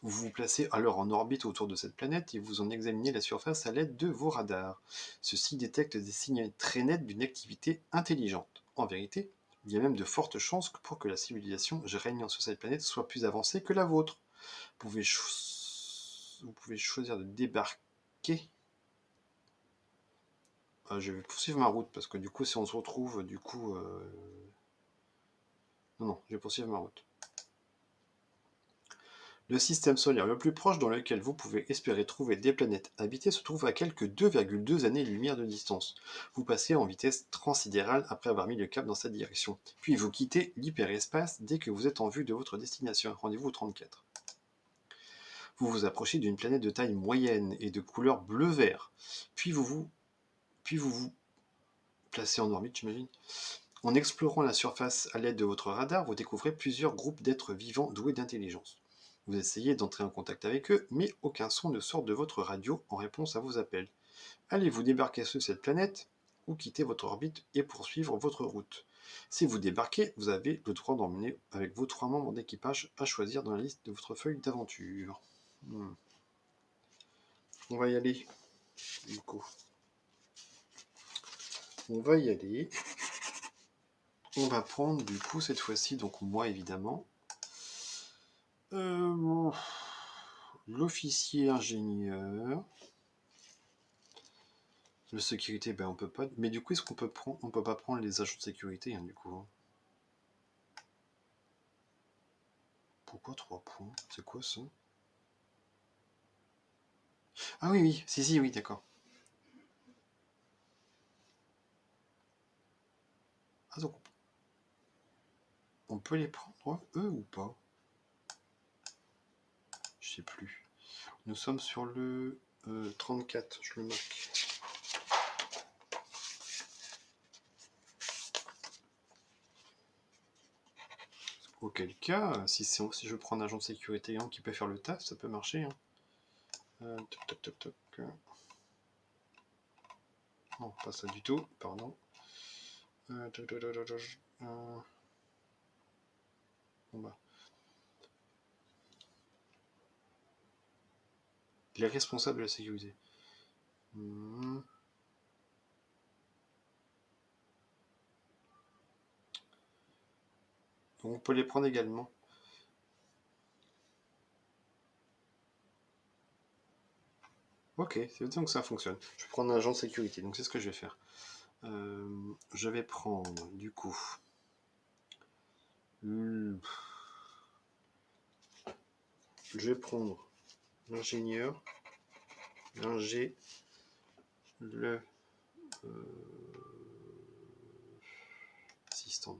Vous vous placez alors en orbite autour de cette planète et vous en examinez la surface à l'aide de vos radars. Ceux-ci détectent des signaux très nets d'une activité intelligente. En vérité, il y a même de fortes chances pour que la civilisation régnant sur cette planète soit plus avancée que la vôtre. Vous pouvez choisir de débarquer. Je vais poursuivre ma route parce que du coup, si on se retrouve, du coup. Non, je vais poursuivre ma route. Le système solaire le plus proche dans lequel vous pouvez espérer trouver des planètes habitées se trouve à quelques 2,2 années-lumière de distance. Vous passez en vitesse transsidérale après avoir mis le cap dans cette direction. Puis vous quittez l'hyperespace dès que vous êtes en vue de votre destination. Rendez-vous au 34. Vous vous approchez d'une planète de taille moyenne et de couleur bleu-vert. Puis vous placez en orbite, j'imagine. En explorant la surface à l'aide de votre radar, vous découvrez plusieurs groupes d'êtres vivants doués d'intelligence. Vous essayez d'entrer en contact avec eux, mais aucun son ne sort de votre radio en réponse à vos appels. Allez-vous débarquer sur cette planète ou quitter votre orbite et poursuivre votre route? Si vous débarquez, vous avez le droit d'emmener avec vos 3 membres d'équipage à choisir dans la liste de votre feuille d'aventure. On va y aller, du coup. On va y aller. On va prendre, du coup, cette fois-ci, donc moi, évidemment. L'officier ingénieur. Le sécurité, ben on peut pas. Mais du coup, est-ce qu'on peut prendre. On peut pas prendre les agents de sécurité, hein, du coup. Pourquoi 3 points? C'est quoi ça? Ah oui, oui, si, oui, d'accord. Ah donc, on peut les prendre, eux, ou pas? Je sais plus. Nous sommes sur le 34, je le marque. Auquel cas, si je prends un agent de sécurité qui peut faire le taf, ça peut marcher. Hein. Toc, toc, toc, toc. Non, pas ça du tout, pardon. Bon bah. Il est responsable de la sécurité. Donc on peut les prendre également. Ok, c'est bien que ça fonctionne. Je vais prendre un agent de sécurité, donc c'est ce que je vais faire. Je vais prendre, du coup... Je vais prendre l'ingénieur, l'ingé, le... assistant.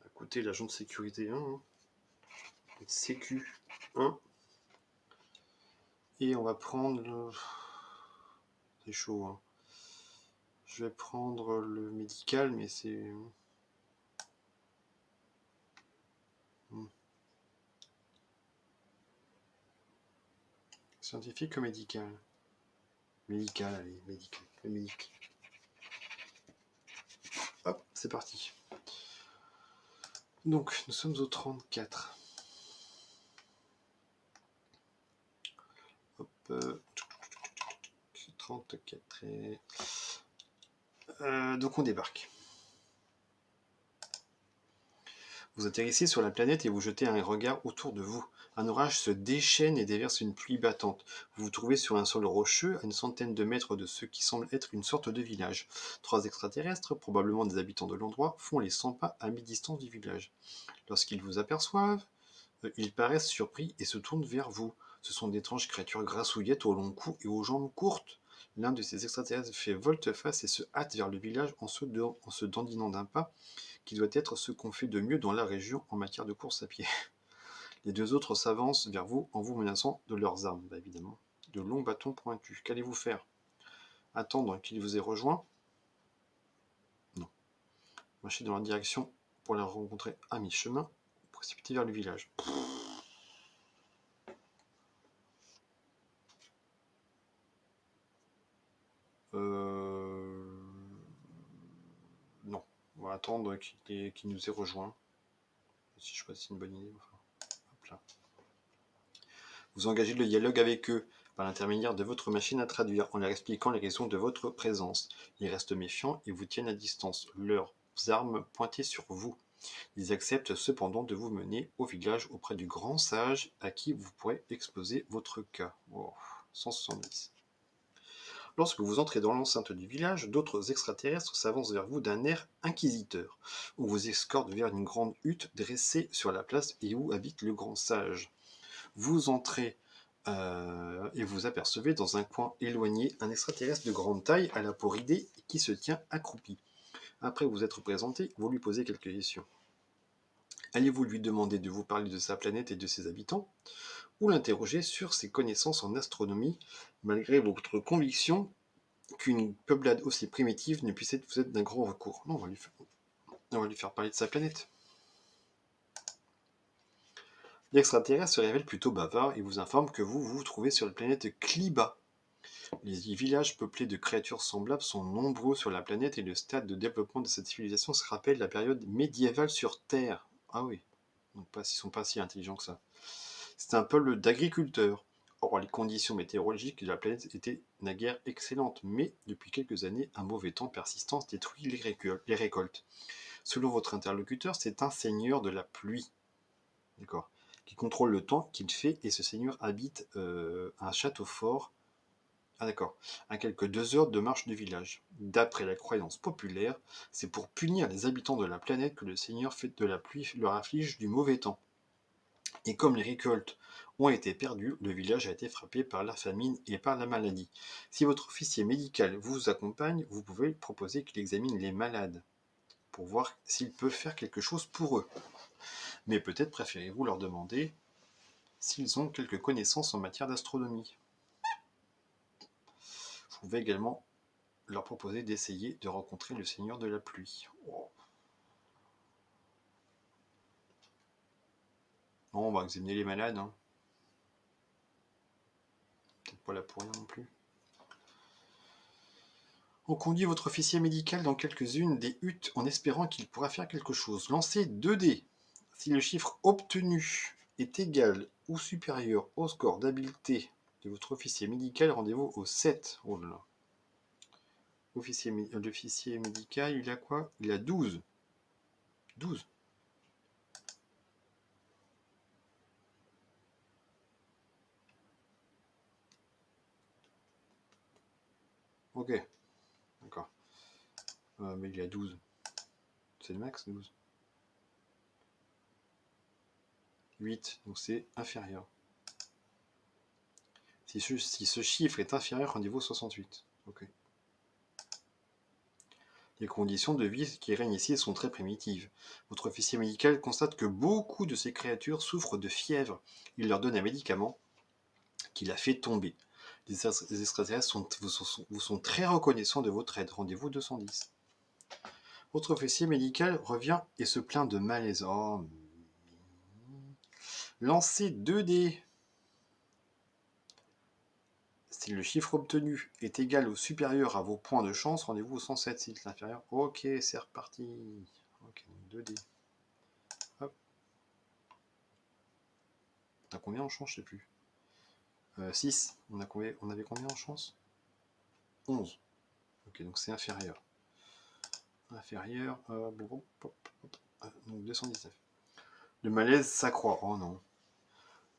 À côté, l'agent de sécurité 1. Hein. Sécu 1. Et on va prendre... C'est chaud, hein. Je vais prendre le médical, mais c'est... Scientifique ou médical? Médical, allez, médical. Le médic. Hop, c'est parti. Donc, nous sommes au 34. Hop. 34. Donc on débarque. Vous atterrissez sur la planète et vous jetez un regard autour de vous. Un orage se déchaîne et déverse une pluie battante. Vous vous trouvez sur un sol rocheux à une centaine de mètres de ce qui semble être une sorte de village. 3 extraterrestres, probablement des habitants de l'endroit, font les 100 pas à mi-distance du village. Lorsqu'ils vous aperçoivent, ils paraissent surpris et se tournent vers vous. Ce sont d'étranges créatures grassouillettes au long cou et aux jambes courtes. L'un de ces extraterrestres fait volte-face et se hâte vers le village en se dandinant d'un pas qui doit être ce qu'on fait de mieux dans la région en matière de course à pied. Les 2 autres s'avancent vers vous en vous menaçant de leurs armes, évidemment. De longs bâtons pointus. Qu'allez-vous faire? Attendre qu'il vous ait rejoint? Non. Marcher dans la direction pour la rencontrer à mi-chemin, précipiter vers le village. attendre qu'il nous ait rejoint. Si je choisis une bonne idée. Enfin, hop là. Vous engagez le dialogue avec eux par l'intermédiaire de votre machine à traduire en leur expliquant les raisons de votre présence. Ils restent méfiants et vous tiennent à distance, leurs armes pointées sur vous. Ils acceptent cependant de vous mener au village auprès du grand sage à qui vous pourrez exposer votre cas. Oh, 170. Lorsque vous entrez dans l'enceinte du village, d'autres extraterrestres s'avancent vers vous d'un air inquisiteur. On vous escorte vers une grande hutte dressée sur la place et où habite le grand sage. Vous entrez et vous apercevez dans un coin éloigné un extraterrestre de grande taille à la peau ridée qui se tient accroupi. Après vous être présenté, vous lui posez quelques questions. Allez-vous lui demander de vous parler de sa planète et de ses habitants, ou l'interroger sur ses connaissances en astronomie, malgré votre conviction qu'une peuplade aussi primitive ne puisse vous être d'un grand recours? Non, on va lui faire parler de sa planète. L'extraterrestre se révèle plutôt bavard et vous informe que vous vous trouvez sur la planète Kliba. Les villages peuplés de créatures semblables sont nombreux sur la planète et le stade de développement de cette civilisation se rappelle la période médiévale sur Terre. Ah oui, donc ils ne sont pas si intelligents que ça. C'est un peuple d'agriculteurs. Or, les conditions météorologiques de la planète étaient naguère excellentes, mais depuis quelques années, un mauvais temps persistant détruit les récoltes. Selon votre interlocuteur, c'est un seigneur de la pluie, d'accord, qui contrôle le temps qu'il fait, et ce seigneur habite un château fort, d'accord, à quelques 2 heures de marche du village. D'après la croyance populaire, c'est pour punir les habitants de la planète que le seigneur fait de la pluie leur afflige du mauvais temps. Et comme les récoltes ont été perdues, le village a été frappé par la famine et par la maladie. Si votre officier médical vous accompagne, vous pouvez proposer qu'il examine les malades pour voir s'il peut faire quelque chose pour eux. Mais peut-être préférez-vous leur demander s'ils ont quelques connaissances en matière d'astronomie. Vous pouvez également leur proposer d'essayer de rencontrer le Seigneur de la pluie. Oh. Non, on va examiner les malades. Hein. Peut-être pas là pour rien non plus. On conduit votre officier médical dans quelques-unes des huttes en espérant qu'il pourra faire quelque chose. Lancez 2 dés. Si le chiffre obtenu est égal ou supérieur au score d'habileté de votre officier médical, rendez-vous au 7. Oh là là. L'officier médical, il a quoi? Il a 12. 12. Ok, d'accord. Mais il a 12. C'est le max, 12. 8, donc c'est inférieur. Si ce chiffre est inférieur, rendez-vous 68. Ok. Les conditions de vie qui règnent ici sont très primitives. Votre officier médical constate que beaucoup de ces créatures souffrent de fièvre. Il leur donne un médicament qui la fait tomber. Les extraterrestres vous sont très reconnaissants de votre aide. Rendez-vous 210. Votre officier médical revient et se plaint de malaise. Oh. Lancez 2 dés. Si le chiffre obtenu est égal ou supérieur à vos points de chance, rendez-vous au 107. Si c'est inférieur, ok, c'est reparti. Ok, 2 dés. Hop. On a combien en chance, je sais plus. 6. On avait combien en chance? 11. Ok, donc c'est inférieur. Inférieur. Donc 219. Le malaise s'accroît. Oh non.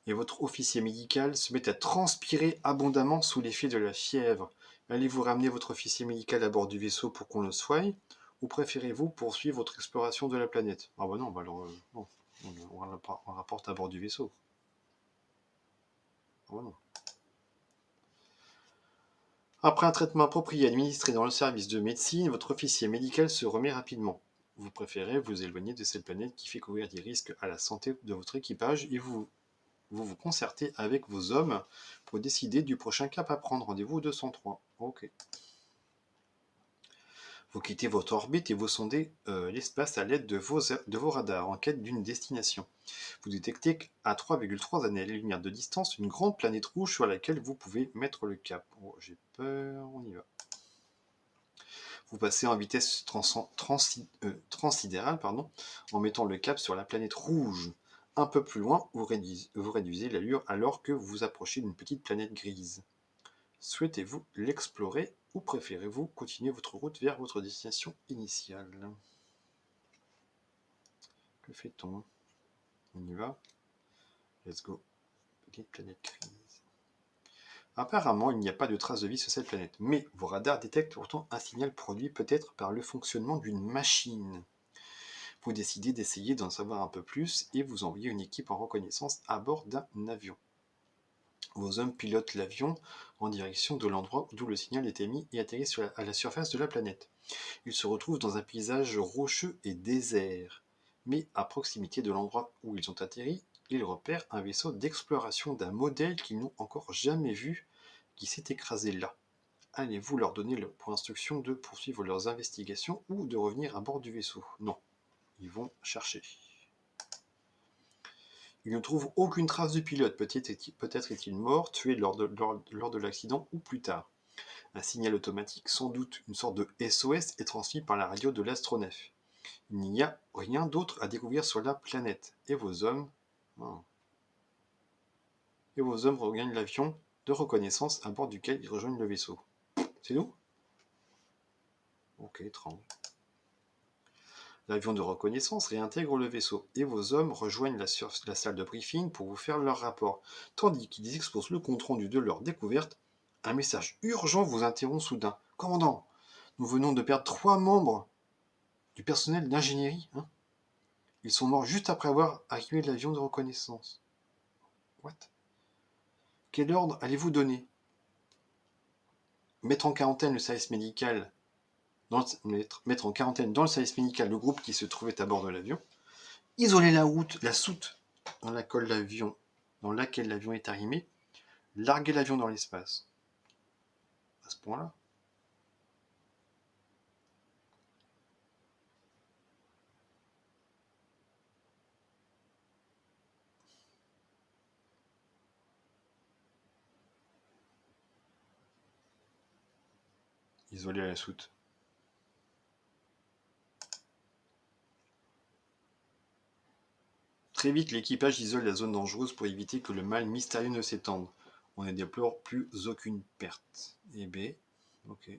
Et votre officier médical se met à transpirer abondamment sous l'effet de la fièvre. Allez-vous ramener votre officier médical à bord du vaisseau pour qu'on le soigne, ou préférez-vous poursuivre votre exploration de la planète? Ah bah non, bah alors, non. On rapporte à bord du vaisseau. Ah bah non. Après un traitement approprié administré dans le service de médecine, votre officier médical se remet rapidement. Vous préférez vous éloigner de cette planète qui fait courir des risques à la santé de votre équipage et vous concertez avec vos hommes pour décider du prochain cap à prendre. Rendez-vous 203. Ok. Vous quittez votre orbite et vous sondez l'espace à l'aide de vos radars en quête d'une destination. Vous détectez à 3,3 années-lumière de distance une grande planète rouge sur laquelle vous pouvez mettre le cap. Oh, j'ai peur, on y va. Vous passez en vitesse transsidérale, en mettant le cap sur la planète rouge. Un peu plus loin, vous réduisez l'allure alors que vous vous approchez d'une petite planète grise. Souhaitez-vous l'explorer ou préférez-vous continuer votre route vers votre destination initiale? Que fait-on? On y va? Let's go. Petite planète grise. Apparemment, il n'y a pas de traces de vie sur cette planète, mais vos radars détectent pourtant un signal produit peut-être par le fonctionnement d'une machine. Vous décidez d'essayer d'en savoir un peu plus et vous envoyez une équipe en reconnaissance à bord d'un avion. Vos hommes pilotent l'avion en direction de l'endroit d'où le signal est émis et atterrissent à la surface de la planète. Ils se retrouvent dans un paysage rocheux et désert, mais à proximité de l'endroit où ils ont atterri, ils repèrent un vaisseau d'exploration d'un modèle qu'ils n'ont encore jamais vu qui s'est écrasé là. Allez-vous leur donner pour instruction de poursuivre leurs investigations ou de revenir à bord du vaisseau? Non, ils vont chercher. Ils ne trouvent aucune trace du pilote, peut-être est-il mort, tué lors de l'accident ou plus tard. Un signal automatique, sans doute une sorte de SOS, est transmis par la radio de l'astronef. Il n'y a rien d'autre à découvrir sur la planète. Et vos hommes regagnent l'avion de reconnaissance à bord duquel ils rejoignent le vaisseau. C'est nous? Ok, étrange. L'avion de reconnaissance réintègre le vaisseau et vos hommes rejoignent la salle de briefing pour vous faire leur rapport. Tandis qu'ils exposent le compte-rendu de leur découverte, un message urgent vous interrompt soudain. Commandant, nous venons de perdre 3 membres du personnel d'ingénierie. Ils sont morts juste après avoir arrivé l'avion de reconnaissance. What? Quel ordre allez-vous donner? Mettre en quarantaine le service médical mettre en quarantaine dans le service médical le groupe qui se trouvait à bord de l'avion, isoler la soute dans laquelle l'avion est arrimé, larguer l'avion dans l'espace. À ce point-là. Isoler la soute. Très vite, l'équipage isole la zone dangereuse pour éviter que le mal mystérieux ne s'étende. On ne déplore plus aucune perte. Et B. Ok.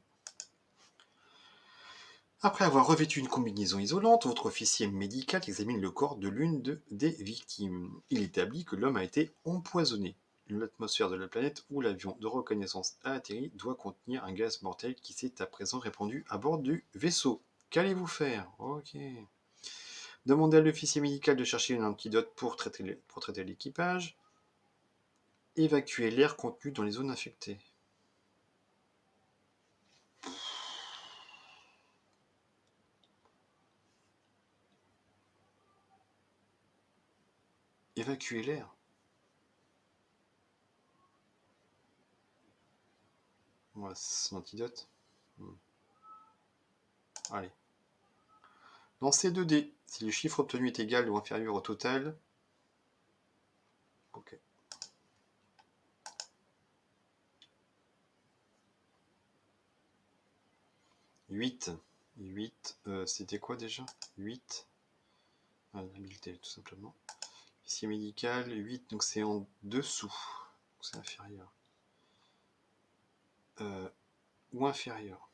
Après avoir revêtu une combinaison isolante, votre officier médical examine le corps de l'une des victimes. Il établit que l'homme a été empoisonné. L'atmosphère de la planète où l'avion de reconnaissance a atterri doit contenir un gaz mortel qui s'est à présent répandu à bord du vaisseau. Qu'allez-vous faire? Ok. Demandez à l'officier médical de chercher un antidote pour traiter l'équipage. Évacuer l'air contenu dans les zones infectées. Évacuer l'air. Ouais, c'est un antidote. Allez. Lancez 2 dés. Si le chiffre obtenu est égal ou inférieur au total. Ok. 8. 8. C'était quoi déjà? 8. L'habileté, tout simplement. Officier médical, 8. Donc c'est en dessous. C'est inférieur. Ou inférieur.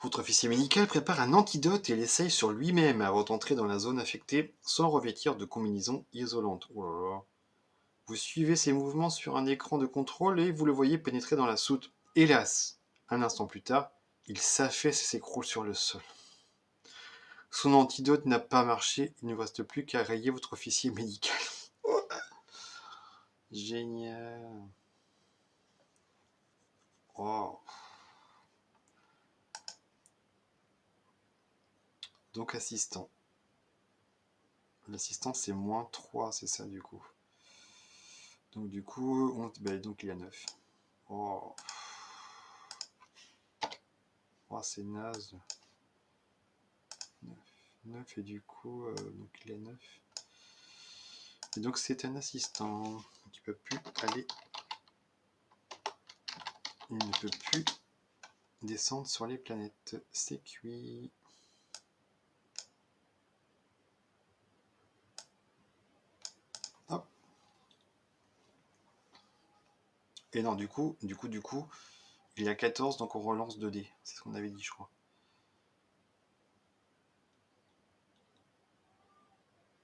Votre officier médical prépare un antidote et l'essaye sur lui-même avant d'entrer dans la zone affectée sans revêtir de combinaison isolante. Oh là là. Vous suivez ses mouvements sur un écran de contrôle et vous le voyez pénétrer dans la soute. Hélas, un instant plus tard, il s'affaisse et s'écroule sur le sol. Son antidote n'a pas marché, il ne vous reste plus qu'à rayer votre officier médical. Génial. Oh. Donc assistant. L'assistant c'est moins 3, c'est ça du coup. Donc du coup, donc il y a 9. Oh. Oh, c'est naze. 9. 9 et du coup, donc il y a 9. Et donc c'est un assistant qui peut plus aller. Il ne peut plus descendre sur les planètes. C'est cuit. Hop. Et non, du coup, il y a 14, donc on relance 2D. C'est ce qu'on avait dit, je crois.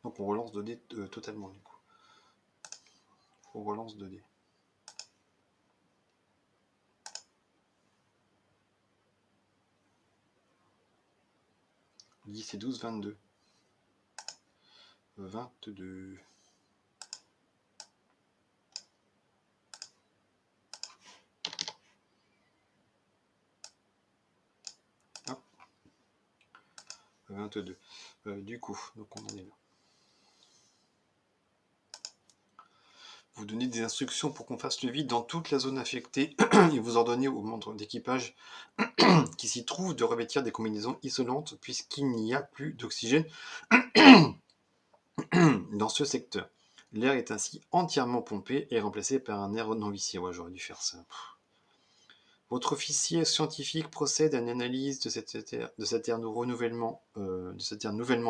Donc on relance 2D totalement, du coup. On relance 2D. 10 et 12, 22. 22. Hop. 22. Du coup, donc on en est là. Vous donnez des instructions pour qu'on fasse le vide dans toute la zone affectée et vous ordonnez aux membres d'équipage qui s'y trouvent de revêtir des combinaisons isolantes puisqu'il n'y a plus d'oxygène dans ce secteur. L'air est ainsi entièrement pompé et remplacé par un air non vicié. Ouais, j'aurais dû faire ça. Votre officier scientifique procède à une analyse de cet air nouvellement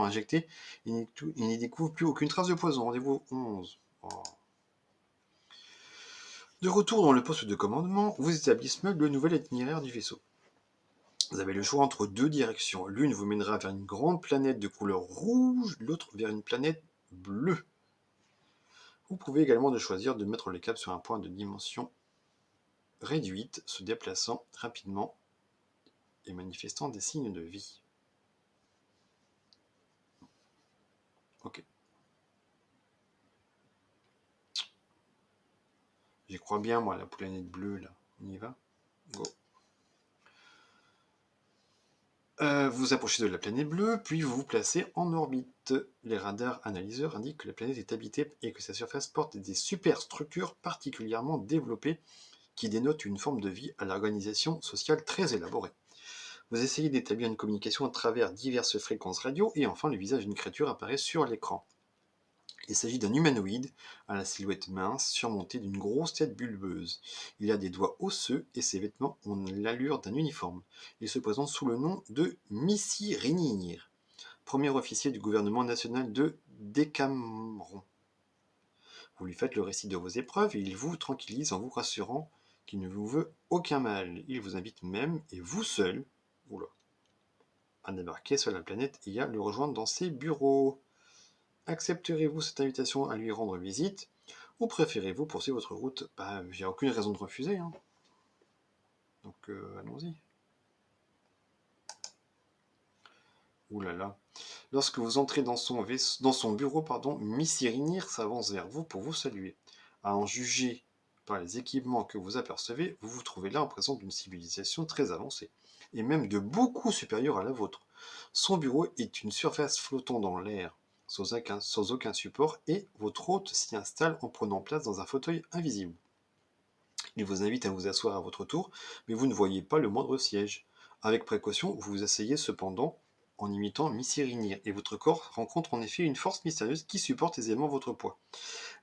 injecté. Il n'y découvre plus aucune trace de poison. Rendez-vous 11. Oh. De retour dans le poste de commandement, vous établissez le nouvel itinéraire du vaisseau. Vous avez le choix entre deux directions. L'une vous mènera vers une grande planète de couleur rouge, l'autre vers une planète bleue. Vous pouvez également choisir de mettre le cap sur un point de dimension réduite, se déplaçant rapidement et manifestant des signes de vie. Ok. J'y crois bien, moi, la planète bleue, là. On y va? Go. Vous approchez de la planète bleue, puis vous vous placez en orbite. Les radars analyseurs indiquent que la planète est habitée et que sa surface porte des superstructures particulièrement développées qui dénotent une forme de vie à l'organisation sociale très élaborée. Vous essayez d'établir une communication à travers diverses fréquences radio et enfin le visage d'une créature apparaît sur l'écran. Il s'agit d'un humanoïde à la silhouette mince surmonté d'une grosse tête bulbeuse. Il a des doigts osseux et ses vêtements ont l'allure d'un uniforme. Il se présente sous le nom de Missy Rinir, premier officier du gouvernement national de Décameron. Vous lui faites le récit de vos épreuves et il vous tranquillise en vous rassurant qu'il ne vous veut aucun mal. Il vous invite même, et vous seul, à débarquer sur la planète et à le rejoindre dans ses bureaux. Accepterez-vous cette invitation à lui rendre visite ou préférez-vous poursuivre votre route? J'ai aucune raison de refuser, hein. Donc allons-y. Ouh là là. Lorsque vous entrez dans son bureau, Miss Irinir s'avance vers vous pour vous saluer. À en juger par les équipements que vous apercevez, vous vous trouvez là en présence d'une civilisation très avancée, et même de beaucoup supérieure à la vôtre. Son bureau est une surface flottant dans l'air, sans aucun support, et votre hôte s'y installe en prenant place dans un fauteuil invisible. Il vous invite à vous asseoir à votre tour, mais vous ne voyez pas le moindre siège. Avec précaution, vous vous asseyez cependant en imitant Missirinir, et votre corps rencontre en effet une force mystérieuse qui supporte aisément votre poids.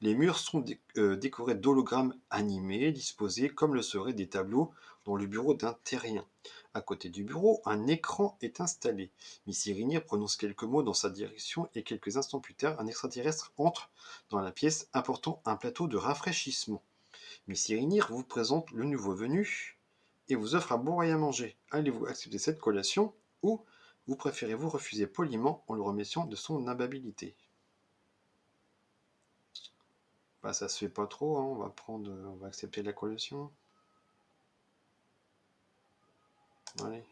Les murs sont décorés d'hologrammes animés, disposés comme le seraient des tableaux dans le bureau d'un terrien. À côté du bureau, un écran est installé. Missirinir prononce quelques mots dans sa direction et quelques instants plus tard, un extraterrestre entre dans la pièce apportant un plateau de rafraîchissement. Missirinir vous présente le nouveau venu et vous offre à boire et à manger. Allez-vous accepter cette collation ou vous préférez-vous refuser poliment en le remerciant de son amabilité? Ça se fait pas trop, hein. On va accepter la collation. Allez.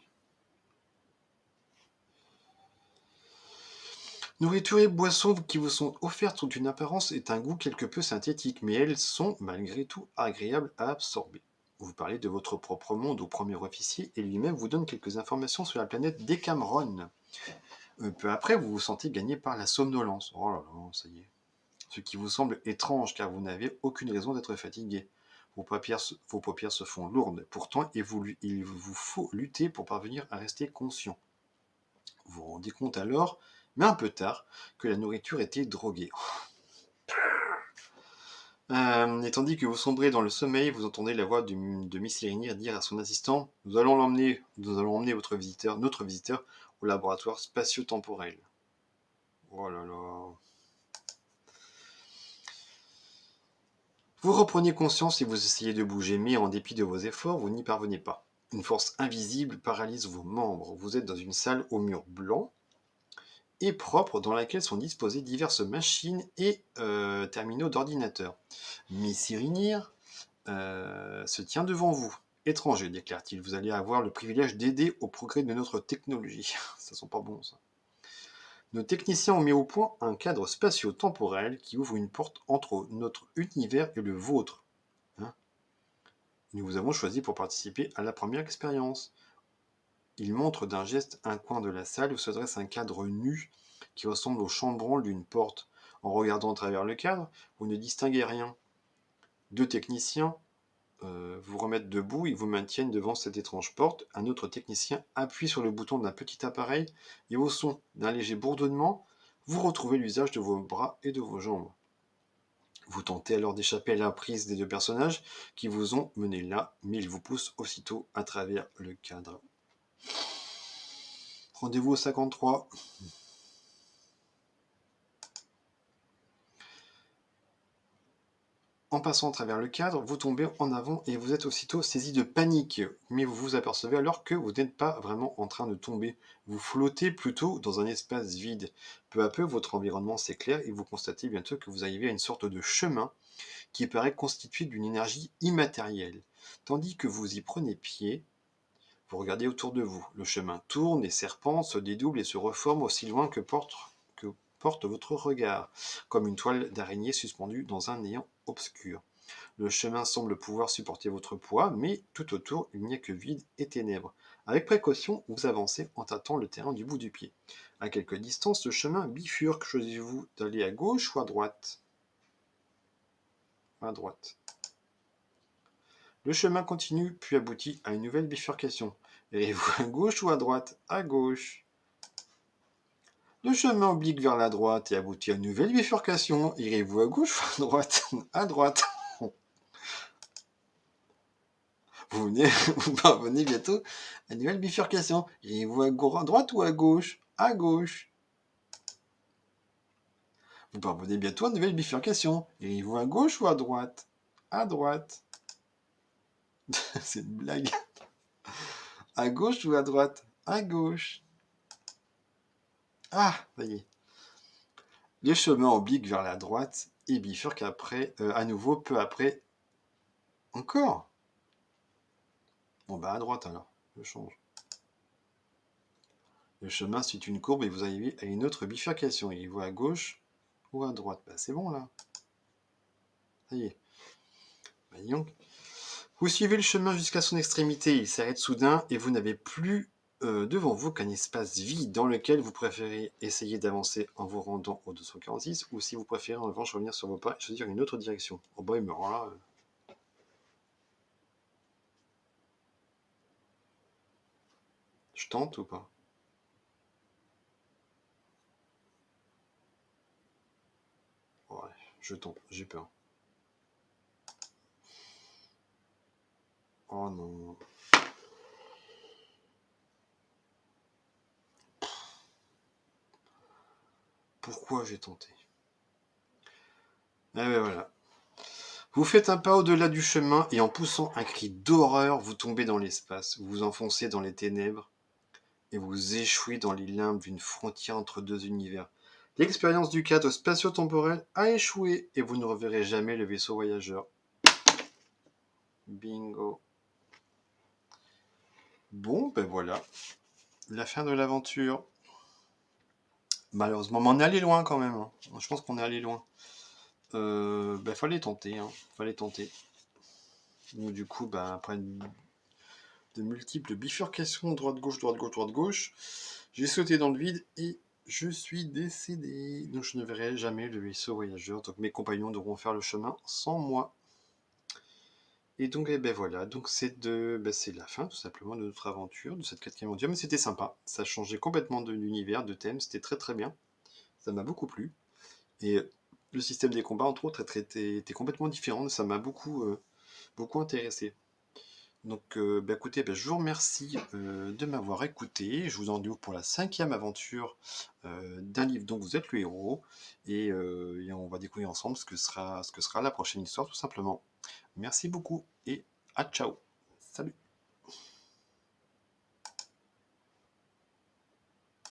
Nourriture et boissons qui vous sont offertes ont une apparence et un goût quelque peu synthétiques, mais elles sont malgré tout agréables à absorber. Vous parlez de votre propre monde au premier officier et lui-même vous donne quelques informations sur la planète Décameron. Peu après, vous vous sentez gagné par la somnolence. Oh là là, ça y est. Ce qui vous semble étrange car vous n'avez aucune raison d'être fatigué. Vos paupières se font lourdes. Pourtant, il vous faut lutter pour parvenir à rester conscient. Vous vous rendez compte alors, mais un peu tard, que la nourriture était droguée. Et tandis que vous sombrez dans le sommeil, vous entendez la voix de Miss Irénir dire à son assistant: nous allons emmener notre visiteur au laboratoire spatio-temporel. Oh là là. Vous reprenez conscience et vous essayez de bouger, mais en dépit de vos efforts, vous n'y parvenez pas. Une force invisible paralyse vos membres. Vous êtes dans une salle aux murs blancs et propres dans laquelle sont disposées diverses machines et terminaux d'ordinateur. Miss Irénir se tient devant vous. Étranger, déclare-t-il, vous allez avoir le privilège d'aider au progrès de notre technologie. Ça sent pas bon, ça. Nos techniciens ont mis au point un cadre spatio-temporel qui ouvre une porte entre notre univers et le vôtre. Hein. Nous vous avons choisi pour participer à la première expérience. Il montre d'un geste un coin de la salle où se dresse un cadre nu qui ressemble au chambranle d'une porte. En regardant à travers le cadre, vous ne distinguez rien. Deux techniciens vous remettent debout et vous maintiennent devant cette étrange porte. Un autre technicien appuie sur le bouton d'un petit appareil et au son d'un léger bourdonnement, vous retrouvez l'usage de vos bras et de vos jambes. Vous tentez alors d'échapper à la prise des deux personnages qui vous ont mené là, mais ils vous poussent aussitôt à travers le cadre. Rendez-vous au 53. En passant à travers le cadre, vous tombez en avant et vous êtes aussitôt saisi de panique. Mais vous vous apercevez alors que vous n'êtes pas vraiment en train de tomber. Vous flottez plutôt dans un espace vide. Peu à peu, votre environnement s'éclaire et vous constatez bientôt que vous arrivez à une sorte de chemin qui paraît constitué d'une énergie immatérielle. Tandis que vous y prenez pied, vous regardez autour de vous. Le chemin tourne et serpente, se dédouble et se reforme aussi loin que porte votre regard, comme une toile d'araignée suspendue dans un néant obscur. Le chemin semble pouvoir supporter votre poids, mais tout autour, il n'y a que vide et ténèbres. Avec précaution, vous avancez en tâtant le terrain du bout du pied. À quelque distance, le chemin bifurque. Choisissez-vous d'aller à gauche ou à droite? À droite. Le chemin continue, puis aboutit à une nouvelle bifurcation. Irez-vous à gauche ou à droite? À gauche. Le chemin oblique vers la droite et aboutit à une nouvelle bifurcation. Irez-vous à gauche ou à droite? À droite. Vous parvenez bientôt à une nouvelle bifurcation. Irez-vous à droite ou à gauche? À gauche. Vous parvenez bientôt à une nouvelle bifurcation. Irez-vous à gauche ou à droite? À droite. C'est une blague. À gauche ou à droite? À gauche. Ah, ça y est. Le chemin oblique vers la droite et bifurque à nouveau peu après. Encore? Bon bah à droite alors. Je change. Le chemin suit une courbe et vous arrivez à une autre bifurcation. Irez-vous à gauche ou à droite? Bah c'est bon là. Ça y est. Bah, dis donc. Vous suivez le chemin jusqu'à son extrémité, il s'arrête soudain et vous n'avez plus devant vous qu'un espace vide dans lequel vous préférez essayer d'avancer en vous rendant au 246 ou si vous préférez en revanche revenir sur vos pas et choisir une autre direction. Oh bah il me rend là. Je tente ou pas? Ouais, je tente, j'ai peur. Oh non. Pourquoi j'ai tenté? Eh ben voilà. Vous faites un pas au-delà du chemin et en poussant un cri d'horreur, vous tombez dans l'espace. Vous vous enfoncez dans les ténèbres et vous échouez dans les limbes d'une frontière entre deux univers. L'expérience du cadre spatio-temporel a échoué et vous ne reverrez jamais le vaisseau voyageur. Bingo. Bon, ben voilà, la fin de l'aventure. Malheureusement, mais on est allé loin quand même. Hein. Je pense qu'on est allé loin. Ben fallait tenter, hein. Fallait tenter. Donc, du coup, ben, après de multiples bifurcations, droite-gauche, droite-gauche, droite-gauche, j'ai sauté dans le vide et je suis décédé. Donc je ne verrai jamais le vaisseau voyageur. Donc mes compagnons devront faire le chemin sans moi. Et donc, eh ben voilà, donc c'est la fin tout simplement de notre aventure, de cette quatrième aventure, mais c'était sympa. Ça changeait complètement de l'univers, de thème, c'était très très bien. Ça m'a beaucoup plu. Et le système des combats, entre autres, était complètement différent. Ça m'a beaucoup intéressé. Donc, bah, écoutez, bah, je vous remercie de m'avoir écouté. Je vous en dis pour la 5e aventure d'un livre dont vous êtes le héros. Et on va découvrir ensemble ce que sera la prochaine histoire, tout simplement. Merci beaucoup et à ciao. Salut.